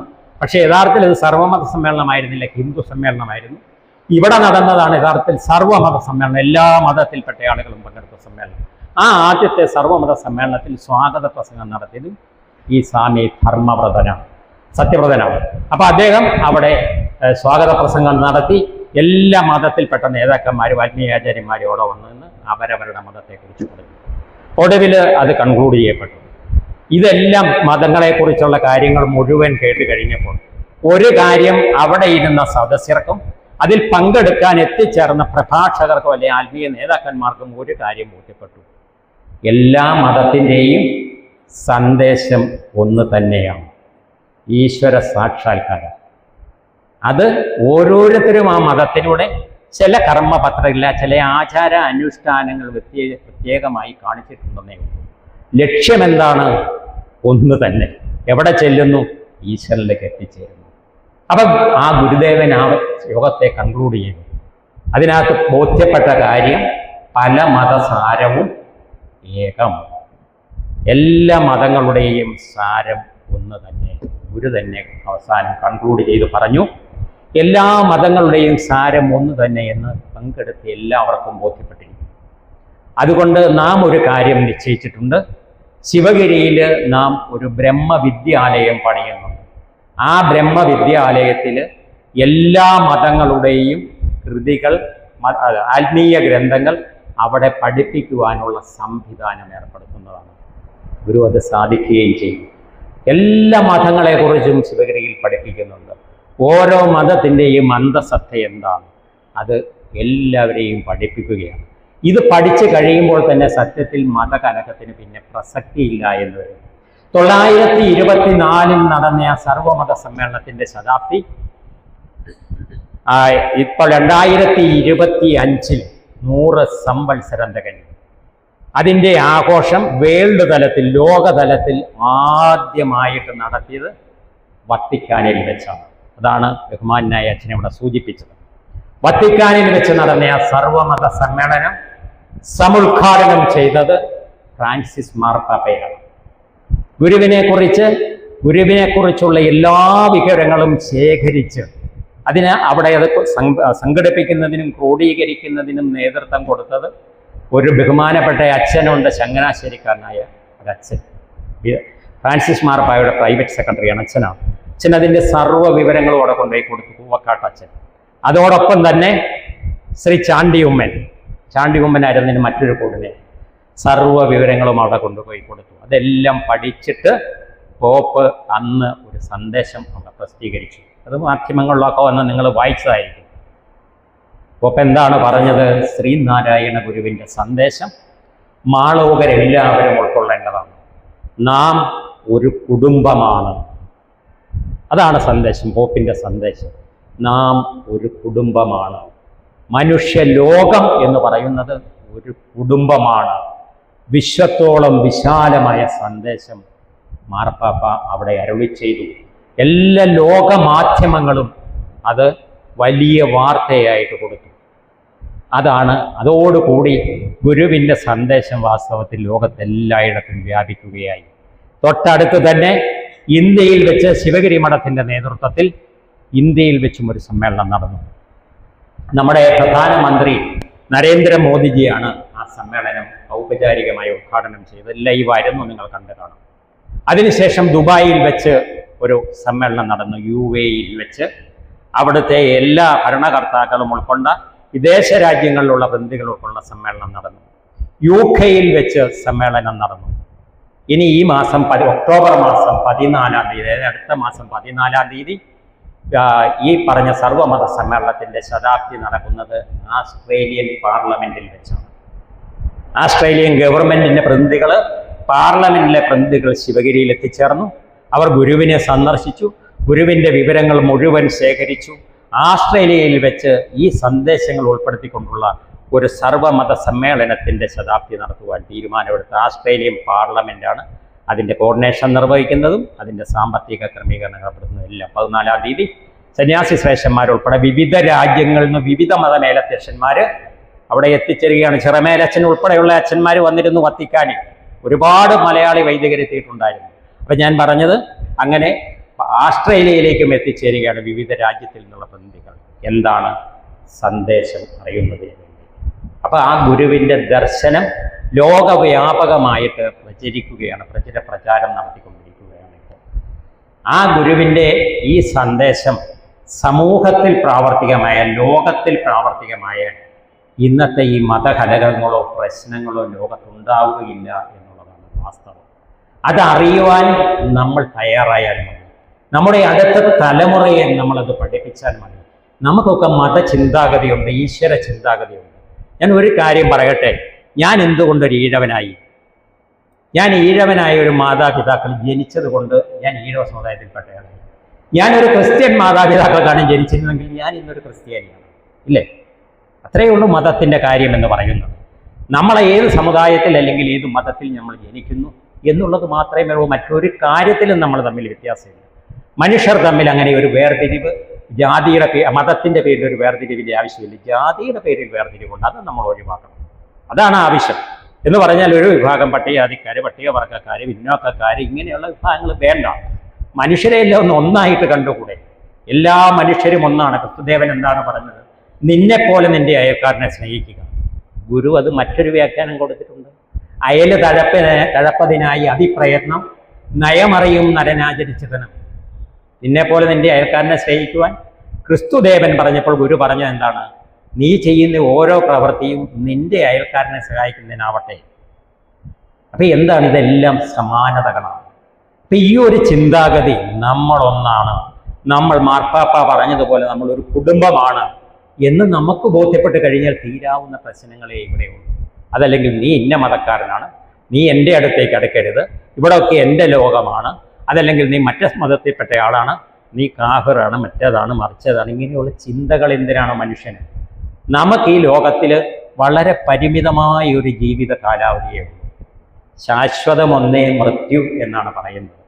പക്ഷേ യഥാർത്ഥത്തിൽ ഇത് സർവമത സമ്മേളനമായിരുന്നില്ല, ഹിന്ദു സമ്മേളനമായിരുന്നു. ഇവിടെ നടന്നതാണ് യഥാർത്ഥത്തിൽ സർവമത സമ്മേളനം, എല്ലാ മതത്തിൽപ്പെട്ട ആളുകളും പങ്കെടുത്ത സമ്മേളനം. ആ ആദ്യത്തെ സർവമത സമ്മേളനത്തിൽ സ്വാഗത പ്രസംഗം നടത്തിയത് ഈ സ്വാമി ധർമ്മവ്രതനാണ്, സത്യവ്രതനാണ്. അപ്പൊ അദ്ദേഹം അവിടെ സ്വാഗത പ്രസംഗം നടത്തി. എല്ലാ മതത്തിൽപ്പെട്ട നേതാക്കന്മാരും ആത്മീയാചാര്യന്മാരും അവിടെ വന്നു നിന്ന് അവരവരുടെ മതത്തെക്കുറിച്ച് പറഞ്ഞു. ഒടുവിൽ അത് കൺക്ലൂഡ് ചെയ്യപ്പെട്ടു. ഇതെല്ലാം മതങ്ങളെക്കുറിച്ചുള്ള കാര്യങ്ങൾ മുഴുവൻ കേട്ട് കഴിഞ്ഞപ്പോൾ ഒരു കാര്യം അവിടെ ഇരുന്ന സദസ്യർക്കും അതിൽ പങ്കെടുക്കാൻ എത്തിച്ചേർന്ന പ്രഭാഷകർക്കും അല്ലെങ്കിൽ ആത്മീയ നേതാക്കന്മാർക്കും ഒരു കാര്യം ബോധ്യപ്പെട്ടു. എല്ലാ മതത്തിൻ്റെയും സന്ദേശം ഒന്ന് തന്നെയാണ്, ഈശ്വര സാക്ഷാത്കാരം. അത് ഓരോരുത്തരും ആ മതത്തിലൂടെ ചില കർമ്മപത്രമില്ല, ചില ആചാര അനുഷ്ഠാനങ്ങൾ പ്രത്യേകമായി കാണിച്ചിട്ടുണ്ടെന്നേ ഉള്ളൂ. ലക്ഷ്യമെന്താണ്? ഒന്ന് തന്നെ. എവിടെ ചെല്ലുന്നു? ഈശ്വരനിലേക്ക് എത്തിച്ചേരുന്നു. അപ്പം ആ ഗുരുദേവൻ ആ യോഗത്തെ കൺക്ലൂഡ് ചെയ്തു. അതിനകത്ത് ബോധ്യപ്പെട്ട കാര്യം പല മതസാരവും ഏകം, എല്ലാ മതങ്ങളുടെയും സാരം ഒന്ന് തന്നെ. ഗുരു തന്നെ അവസാനം കൺക്ലൂഡ് ചെയ്ത് പറഞ്ഞു, എല്ലാ മതങ്ങളുടെയും സാരം ഒന്ന് തന്നെ എന്ന് പങ്കെടുത്ത് എല്ലാവർക്കും ബോധ്യപ്പെട്ടിരിക്കുന്നു. അതുകൊണ്ട് നാം ഒരു കാര്യം നിശ്ചയിച്ചിട്ടുണ്ട്. ശിവഗിരിയിൽ നാം ഒരു ബ്രഹ്മവിദ്യാലയം പണിയുന്നുണ്ട്. ആ ബ്രഹ്മവിദ്യാലയത്തിൽ എല്ലാ മതങ്ങളുടെയും കൃതികൾ, ആത്മീയ ഗ്രന്ഥങ്ങൾ അവിടെ പഠിപ്പിക്കുവാനുള്ള സംവിധാനം ഏർപ്പെടുത്തുന്നതാണ്. ഗുരു അത് സാധിക്കുകയും ചെയ്യും. എല്ലാ മതങ്ങളെക്കുറിച്ചും ശിവഗിരിയിൽ പഠിപ്പിക്കുന്നുണ്ട്. ഓരോ മതത്തിൻ്റെയും അന്തസത്ത എന്താണ് അത് എല്ലാവരെയും പഠിപ്പിക്കുകയാണ്. ഇത് പഠിച്ചു കഴിയുമ്പോൾ തന്നെ സത്യത്തിൽ മതകലഹത്തിന് പിന്നെ പ്രസക്തിയില്ല എന്ന് വരും. 924 നടന്ന ആ സർവമത സമ്മേളനത്തിന്റെ ശതാബ്ദി ഇപ്പോൾ 2025 100 സംവത്സരം തികഞ്ഞു. അതിൻ്റെ ആഘോഷം വേൾഡ് തലത്തിൽ, ലോകതലത്തിൽ ആദ്യമായിട്ട് നടത്തിയത് വത്തിക്കാനിൽ വെച്ചാണ്. അതാണ് ബഹുമാനായ അച്ഛനെ ഇവിടെ സൂചിപ്പിച്ചത്. വത്തിക്കാനിൽ വെച്ച് നടന്ന ആ സർവമത സമ്മേളനം സമുദ്ഘാടനം ചെയ്തത് ഫ്രാൻസിസ് മാർപ്പാപ്പയാണ്. ഗുരുവിനെക്കുറിച്ചുള്ള എല്ലാ വിവരങ്ങളും ശേഖരിച്ച് അതിന് അവിടെ അത് സംഘടിപ്പിക്കുന്നതിനും ക്രോഡീകരിക്കുന്നതിനും നേതൃത്വം കൊടുത്തത് ഒരു ബഹുമാനപ്പെട്ട അച്ഛനുണ്ട്, ചങ്ങനാശ്ശേരിക്കാരനായ ഒരച്ഛൻ. ഫ്രാൻസിസ് മാർപ്പാപ്പയുടെ പ്രൈവറ്റ് സെക്രട്ടറിയാണ് അച്ഛനാണ്. അച്ഛൻ അതിൻ്റെ സർവ്വ വിവരങ്ങളും അവിടെ കൊണ്ടുപോയി കൊടുത്തു, പൂവക്കാട്ട് അച്ഛൻ. അതോടൊപ്പം തന്നെ ശ്രീ ചാണ്ടികുമ്മനായിരുന്നതിന് മറ്റൊരു കൂടിനെ സർവ്വ വിവരങ്ങളും അവിടെ കൊണ്ടുപോയി കൊടുത്തു. അതെല്ലാം പഠിച്ചിട്ട് പോപ്പ് അന്ന് ഒരു സന്ദേശം അവിടെ പ്രസിദ്ധീകരിച്ചു. അത് മാധ്യമങ്ങളിലൊക്കെ വന്ന് നിങ്ങൾ വായിച്ചതായിരിക്കും. പോപ്പ് എന്താണ് പറഞ്ഞത്? ശ്രീനാരായണ ഗുരുവിൻ്റെ സന്ദേശം മാളവികരെല്ലാവരും ഉൾക്കൊള്ളേണ്ടതാണ്. നാം ഒരു കുടുംബമാണ്. അതാണ് സന്ദേശം, പോപ്പിൻ്റെ സന്ദേശം. നാം ഒരു കുടുംബമാണ്. മനുഷ്യലോകം എന്ന് പറയുന്നത് ഒരു കുടുംബമാണ്. വിശ്വത്തോളം വിശാലമായ സന്ദേശം മാർപ്പാപ്പ അവിടെ അരുളി ചെയ്തു. എല്ലാ ലോകമാധ്യമങ്ങളും അത് വലിയ വാർത്തയായിട്ട് കൊടുത്തു. അതോടുകൂടി ഗുരുവിൻ്റെ സന്ദേശം വാസ്തവത്തിൽ ലോകത്തെല്ലായിടത്തും വ്യാപിക്കുകയായി. തൊട്ടടുത്ത് തന്നെ ഇന്ത്യയിൽ വെച്ച് ശിവഗിരി മഠത്തിൻ്റെ നേതൃത്വത്തിൽ ഇന്ത്യയിൽ വെച്ചും ഒരു സമ്മേളനം നടന്നു. നമ്മുടെ പ്രധാനമന്ത്രി നരേന്ദ്രമോദിജിയാണ് ആ സമ്മേളനം ഔപചാരികമായി ഉദ്ഘാടനം ചെയ്തത്. ലൈവായിരുന്നു, നിങ്ങൾ കണ്ടു കാണും. അതിനുശേഷം ദുബായിൽ വെച്ച് ഒരു സമ്മേളനം നടന്നു. UAE-യിൽ വെച്ച് അവിടുത്തെ എല്ലാ ഭരണകർത്താക്കളും ഉൾക്കൊണ്ട വിദേശ രാജ്യങ്ങളിലുള്ള പ്രതിനിധികൾ ഉൾക്കൊണ്ട സമ്മേളനം നടന്നു. UK-യിൽ വെച്ച് സമ്മേളനം നടന്നു. ഇനി ഈ മാസം ഒക്ടോബർ മാസം 14-ാം തീയതി, അതായത് അടുത്ത മാസം 14-ാം തീയതി ഈ പറഞ്ഞ സർവമത സമ്മേളനത്തിൻ്റെ ശതാബ്ദി നടക്കുന്നത് ആസ്ട്രേലിയൻ പാർലമെന്റിൽ വെച്ചാണ്. ആസ്ട്രേലിയൻ ഗവൺമെന്റിന്റെ പ്രതിനിധികൾ, പാർലമെന്റിലെ പ്രതിനിധികൾ ശിവഗിരിയിൽ എത്തിച്ചേർന്നു. അവർ ഗുരുവിനെ സന്ദർശിച്ചു, ഗുരുവിൻ്റെ വിവരങ്ങൾ മുഴുവൻ ശേഖരിച്ചു. ആസ്ട്രേലിയയിൽ വെച്ച് ഈ സന്ദേശങ്ങൾ ഉൾപ്പെടുത്തിക്കൊണ്ടുള്ള ഒരു സർവമത സമ്മേളനത്തിൻ്റെ ശതാബ്ദി നടത്തുവാൻ തീരുമാനമെടുത്ത ആസ്ട്രേലിയൻ പാർലമെന്റാണ് അതിൻ്റെ കോർഡിനേഷൻ നിർവഹിക്കുന്നതും അതിൻ്റെ സാമ്പത്തിക ക്രമീകരണങ്ങൾ നടത്തുന്നതും എല്ലാം. 14-ാം തീയതി സന്യാസി ശ്രേഷ്ഠന്മാരുൾപ്പെടെ വിവിധ രാജ്യങ്ങളിൽ നിന്ന് വിവിധ മതമേലധ്യക്ഷന്മാർ അവിടെ എത്തിച്ചേരുകയാണ്. ചിറമേലച്ഛൻ ഉൾപ്പെടെയുള്ള അച്ഛന്മാർ വന്നിരുന്നു വത്തിക്കാനിൽ. ഒരുപാട് മലയാളി വൈദികരെത്തിയിട്ടുണ്ടായിരുന്നു. അപ്പം ഞാൻ പറഞ്ഞത്, അങ്ങനെ ആസ്ട്രേലിയയിലേക്കും എത്തിച്ചേരുകയാണ് വിവിധ രാജ്യത്തിൽ നിന്നുള്ള പ്രതിനിധികൾ. എന്താണ്? സന്ദേശം അറിയുന്നതിന് വേണ്ടി. അപ്പം ആ ഗുരുവിൻ്റെ ദർശനം ലോകവ്യാപകമായിട്ട് പ്രചരിക്കുകയാണ്, പ്രചാരം നടത്തിക്കൊണ്ടിരിക്കുകയാണ് ഇപ്പോൾ. ആ ഗുരുവിൻ്റെ ഈ സന്ദേശം സമൂഹത്തിൽ പ്രാവർത്തികമായ, ലോകത്തിൽ പ്രാവർത്തികമായ ഇന്നത്തെ ഈ മതകലഹങ്ങളോ പ്രശ്നങ്ങളോ ലോകത്തുണ്ടാവുകയില്ല എന്നുള്ളതാണ് വാസ്തവം. അതറിയുവാൻ നമ്മൾ തയ്യാറായാൽ മതി. നമ്മുടെ അടുത്ത തലമുറയെ നമ്മളത് പഠിപ്പിച്ചാൽ മതി. നമുക്കൊക്കെ മതചിന്താഗതിയുണ്ട്, ഈശ്വര ചിന്താഗതിയുണ്ട്. ഞാൻ ഒരു കാര്യം പറയട്ടെ, ഞാൻ എന്തുകൊണ്ടൊരു ഈഴവനായി? ഞാൻ ഈഴവനായ ഒരു മാതാപിതാക്കൾ ജനിച്ചത് കൊണ്ട് ഞാൻ ഈഴവ സമുദായത്തിൽപ്പെട്ടയാളായി. ഞാനൊരു ക്രിസ്ത്യൻ മാതാപിതാക്കൾക്കാണ് ജനിച്ചിരുന്നെങ്കിൽ ഞാൻ ഇന്നൊരു ക്രിസ്ത്യാനിയാണ്, ഇല്ലേ? അത്രയേ ഉള്ളൂ മതത്തിൻ്റെ കാര്യം എന്ന് പറയുന്നത്. നമ്മളെ ഏത് സമുദായത്തിൽ അല്ലെങ്കിൽ ഏത് മതത്തിൽ നമ്മൾ ജനിക്കുന്നു എന്നുള്ളത് മാത്രമേ ഉള്ളൂ. മറ്റൊരു കാര്യത്തിലും നമ്മൾ തമ്മിൽ വ്യത്യാസമില്ല. മനുഷ്യർ തമ്മിൽ അങ്ങനെ ഒരു വേർതിരിവ്, ജാതിയുടെ മതത്തിൻ്റെ പേരിൽ ഒരു വേർതിരിവിൻ്റെ ആവശ്യമില്ല. ജാതിയുടെ പേരിൽ വേർതിരിവുണ്ട്, അത് നമ്മൾ ഒഴിവാക്കണം. അതാണ് ആവശ്യം. എന്ന് പറഞ്ഞാൽ ഒരു വിഭാഗം പട്ടികജാതിക്കാർ, പട്ടികവർഗക്കാർ, പിന്നോക്കക്കാർ, ഇങ്ങനെയുള്ള വിഭാഗങ്ങൾ വേണ്ട. മനുഷ്യരെ എല്ലാം ഒന്നായിട്ട് കണ്ടുകൂടെ? എല്ലാ മനുഷ്യരും ഒന്നാണ്. ക്രിസ്തുദേവൻ എന്താണ് പറഞ്ഞത്? നിന്നെപ്പോലെ നിന്റെ അയൽക്കാരനെ സ്നേഹിക്കുക. ഗുരു അത് മറ്റൊരു വ്യാഖ്യാനം കൊടുത്തിട്ടുണ്ട്. അയല് തഴപ്പതിനായി അതിപ്രയത്നം, നയമറിയും നരനാചരിച്ചതനം. നിന്നെപ്പോലെ നിന്റെ അയൽക്കാരനെ സ്നേഹിക്കുവാൻ ക്രിസ്തുദേവൻ പറഞ്ഞപ്പോൾ ഗുരു പറഞ്ഞത് എന്താണ്? നീ ചെയ്യുന്ന ഓരോ പ്രവൃത്തിയും നിന്റെ അയൽക്കാരനെ സഹായിക്കുന്നതിനാവട്ടെ. അപ്പൊ എന്താണ്? ഇതെല്ലാം സമാനതകളാണ്. അപ്പൊ ഈ ഒരു ചിന്താഗതി നമ്മളൊന്നാണ്, നമ്മൾ മാർപ്പാപ്പ പറഞ്ഞതുപോലെ നമ്മളൊരു കുടുംബമാണ് എന്ന് നമുക്ക് ബോധ്യപ്പെട്ട് കഴിഞ്ഞാൽ തീരാവുന്ന പ്രശ്നങ്ങളെ ഇവിടെയുള്ളൂ. അതല്ലെങ്കിൽ നീ ഇന്ന മതക്കാരനാണ്, നീ എൻ്റെ അടുത്തേക്ക് അടുക്കരുത്, ഇവിടെയൊക്കെ എൻ്റെ ലോകമാണ്, അതല്ലെങ്കിൽ നീ മറ്റേ മതത്തിൽപ്പെട്ട ആളാണ്, നീ കാഫിറാണ്, മറ്റേതാണ്, മറിച്ചതാണ്. ഇങ്ങനെയുള്ള ചിന്തകൾ എന്തിനാണ് മനുഷ്യന്? നമുക്ക് ഈ ലോകത്തിൽ വളരെ പരിമിതമായ ഒരു ജീവിത കാലാവധിയേ ഉള്ളൂ. ശാശ്വതമൊന്നേ മൃത്യു എന്നാണ് പറയുന്നത്.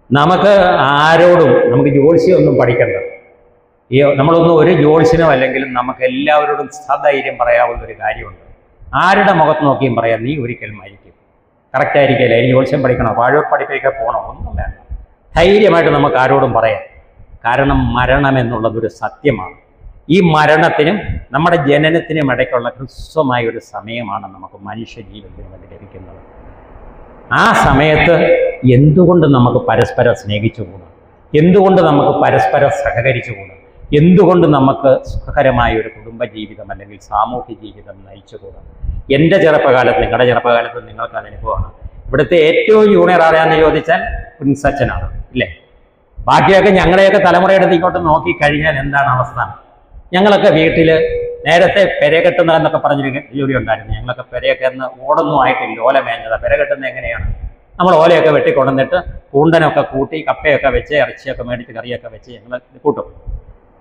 നമുക്ക് ആരോടും നമുക്ക് ജ്യോത്സ്യമൊന്നും പഠിക്കണ്ട. നമ്മളൊന്നും ഒരു ജ്യോത്സ്യനോ അല്ലെങ്കിലും നമുക്ക് എല്ലാവരോടും സധൈര്യം പറയാവുന്ന ഒരു കാര്യമുണ്ട്. ആരുടെ മുഖത്ത് നോക്കിയും പറയാം, നീ ഒരിക്കലും മരിക്കും. കറക്റ്റായിരിക്കില്ല, ഇനി ജ്യോത്സ്യം പഠിക്കണോ, പാഴൂർ പഠിപ്പിക്കാൻ പോകണോ, ഒന്നും വേണ്ട. ധൈര്യമായിട്ട് നമുക്ക് ആരോടും പറയാം. കാരണം മരണം എന്നുള്ളതൊരു സത്യമാണ്. ഈ മരണത്തിനും നമ്മുടെ ജനനത്തിനും ഇടയ്ക്കുള്ള ഹ്രസ്വമായ ഒരു സമയമാണ് നമുക്ക് മനുഷ്യ ജീവിതത്തിന് വേണ്ടി ലഭിക്കുന്നത്. ആ സമയത്ത് എന്തുകൊണ്ട് നമുക്ക് പരസ്പരം സ്നേഹിച്ചുകൂടാ? എന്തുകൊണ്ട് നമുക്ക് പരസ്പരം സഹകരിച്ചുകൂടാ? എന്തുകൊണ്ട് നമുക്ക് സുഖകരമായ ഒരു കുടുംബജീവിതം അല്ലെങ്കിൽ സാമൂഹ്യ ജീവിതം നയിച്ചുകൂടാ? എൻ്റെ ചെറുപ്പകാലത്ത്, നിങ്ങളുടെ ചെറുപ്പകാലത്ത് നിങ്ങൾക്ക് അത് അനുഭവമാണ്. ഇവിടുത്തെ ഏറ്റവും ജൂനിയർ ആരാന്ന് ചോദിച്ചാൽ പ്രിൻസ് അച്ഛനാണ്, ഇല്ലേ? ബാക്കിയൊക്കെ ഞങ്ങളെയൊക്കെ തലമുറയെടുത്ത് ഇങ്ങോട്ട് നോക്കിക്കഴിഞ്ഞാൽ എന്താണ് അവസ്ഥ? ഞങ്ങളൊക്കെ വീട്ടിൽ നേരത്തെ പെരകെട്ടുന്ന എന്നൊക്കെ പറഞ്ഞൊരു ജോലി ഉണ്ടായിരുന്നു. ഞങ്ങളൊക്കെ പെരയൊക്കെ എന്ന് ഓടൊന്നും ആയിട്ടില്ല, ഓല മേഞ്ഞത്. പെരകെട്ടുന്നത് എങ്ങനെയാണ്? നമ്മൾ ഓലയൊക്കെ വെട്ടിക്കൊണ്ടുവന്നിട്ട് പൂണ്ടനൊക്കെ കൂട്ടി കപ്പയൊക്കെ വെച്ച് ഇറച്ചിയൊക്കെ മേടിച്ച് കറിയൊക്കെ വെച്ച് ഞങ്ങൾ കൂട്ടും.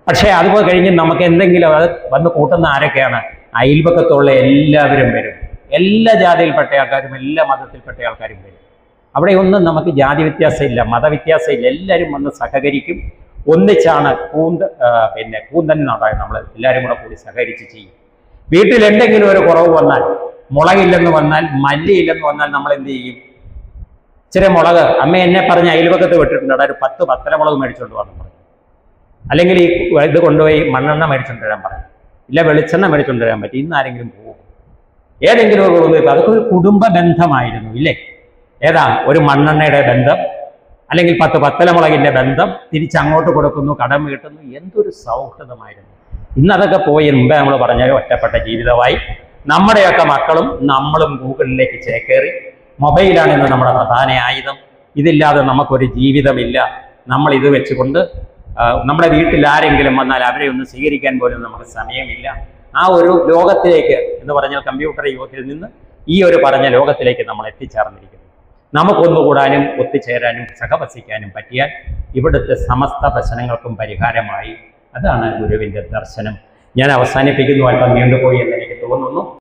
പക്ഷേ അതുപോലെ കഴിഞ്ഞ് നമുക്ക് എന്തെങ്കിലും അത് വന്ന് കൂട്ടുന്ന ആരൊക്കെയാണ്? അയൽപക്കത്തുള്ള എല്ലാവരും വരും. എല്ലാ ജാതിയിൽപ്പെട്ട ആൾക്കാരും എല്ലാ മതത്തിൽപ്പെട്ട ആൾക്കാരും വരും. അവിടെയൊന്നും നമുക്ക് ജാതി വ്യത്യാസമില്ല, മതവ്യത്യാസമില്ല. എല്ലാവരും വന്ന് സഹകരിക്കും. ഒന്നിച്ചാണ് കൂന്തൻ എന്നുണ്ടായത്. നമ്മൾ എല്ലാവരും കൂടെ കൂടി സഹകരിച്ച് ചെയ്യും. വീട്ടിൽ എന്തെങ്കിലും ഒരു കുറവ് വന്നാൽ, മുളകില്ലെന്ന് വന്നാൽ, മല്ലിയില്ലെന്ന് വന്നാൽ നമ്മൾ എന്ത് ചെയ്യും? ഇച്ചിരി മുളക് അമ്മ എന്നെ പറഞ്ഞ് അയൽപക്കത്ത് വിട്ടിട്ടുണ്ട്, അവിടെ ഒരു 10 പത്തലമുളക് മേടിച്ചുകൊണ്ട് വന്നു പറയും. അല്ലെങ്കിൽ ഈ ഇത് കൊണ്ടുപോയി മണ്ണെണ്ണ മേടിച്ചുകൊണ്ട് വരാൻ പറയും. ഇല്ല വെളിച്ചെണ്ണ മേടിച്ചുകൊണ്ട് വരാൻ പറ്റും. ഇന്ന് ആരെങ്കിലും പോകും? ഏതെങ്കിലും ഒരു കുടുംബം. അതൊക്കെ ഒരു കുടുംബ ബന്ധമായിരുന്നു, ഇല്ലേ? ഏതാ ഒരു മണ്ണെണ്ണയുടെ ബന്ധം, അല്ലെങ്കിൽ 10 പത്തലമുളകിൻ്റെ ബന്ധം, തിരിച്ചങ്ങോട്ട് കൊടുക്കുന്നു, കടം വീട്ടുന്നു. എന്തൊരു സൗഹൃദമായിരുന്നു. ഇന്നതൊക്കെ പോയി. മുമ്പേ നമ്മൾ പറഞ്ഞാൽ ഒറ്റപ്പെട്ട ജീവിതമായി. നമ്മുടെയൊക്കെ മക്കളും നമ്മളും ഗൂഗിളിലേക്ക് ചേക്കേറി. മൊബൈലാണ് ഇന്ന് നമ്മുടെ പ്രധാന ആയുധം. ഇതില്ലാതെ നമുക്കൊരു ജീവിതമില്ല. നമ്മൾ ഇത് വെച്ചുകൊണ്ട് നമ്മുടെ വീട്ടിൽ ആരെങ്കിലും വന്നാൽ അവരെ ഒന്ന് സ്വീകരിക്കാൻ പോലും നമുക്ക് സമയമില്ല. ആ ഒരു ലോകത്തിലേക്ക് എന്ന് പറഞ്ഞാൽ കമ്പ്യൂട്ടർ യുഗത്തിൽ നിന്ന് ഈ ഒരു പറഞ്ഞ ലോകത്തിലേക്ക് നമ്മൾ എത്തിച്ചേർന്നിരിക്കുന്നു. നമുക്കൊന്നുകൂടാനും ഒത്തുചേരാനും സഹവസിക്കാനും പറ്റിയാൽ ഇവിടുത്തെ സമസ്ത പ്രശ്നങ്ങൾക്കും പരിഹാരമായി. അതാണ് ഗുരുവിൻ്റെ ദർശനം. ഞാൻ അവസാനിപ്പിക്കുന്നു. അല്പം നീണ്ടുപോയി എന്ന്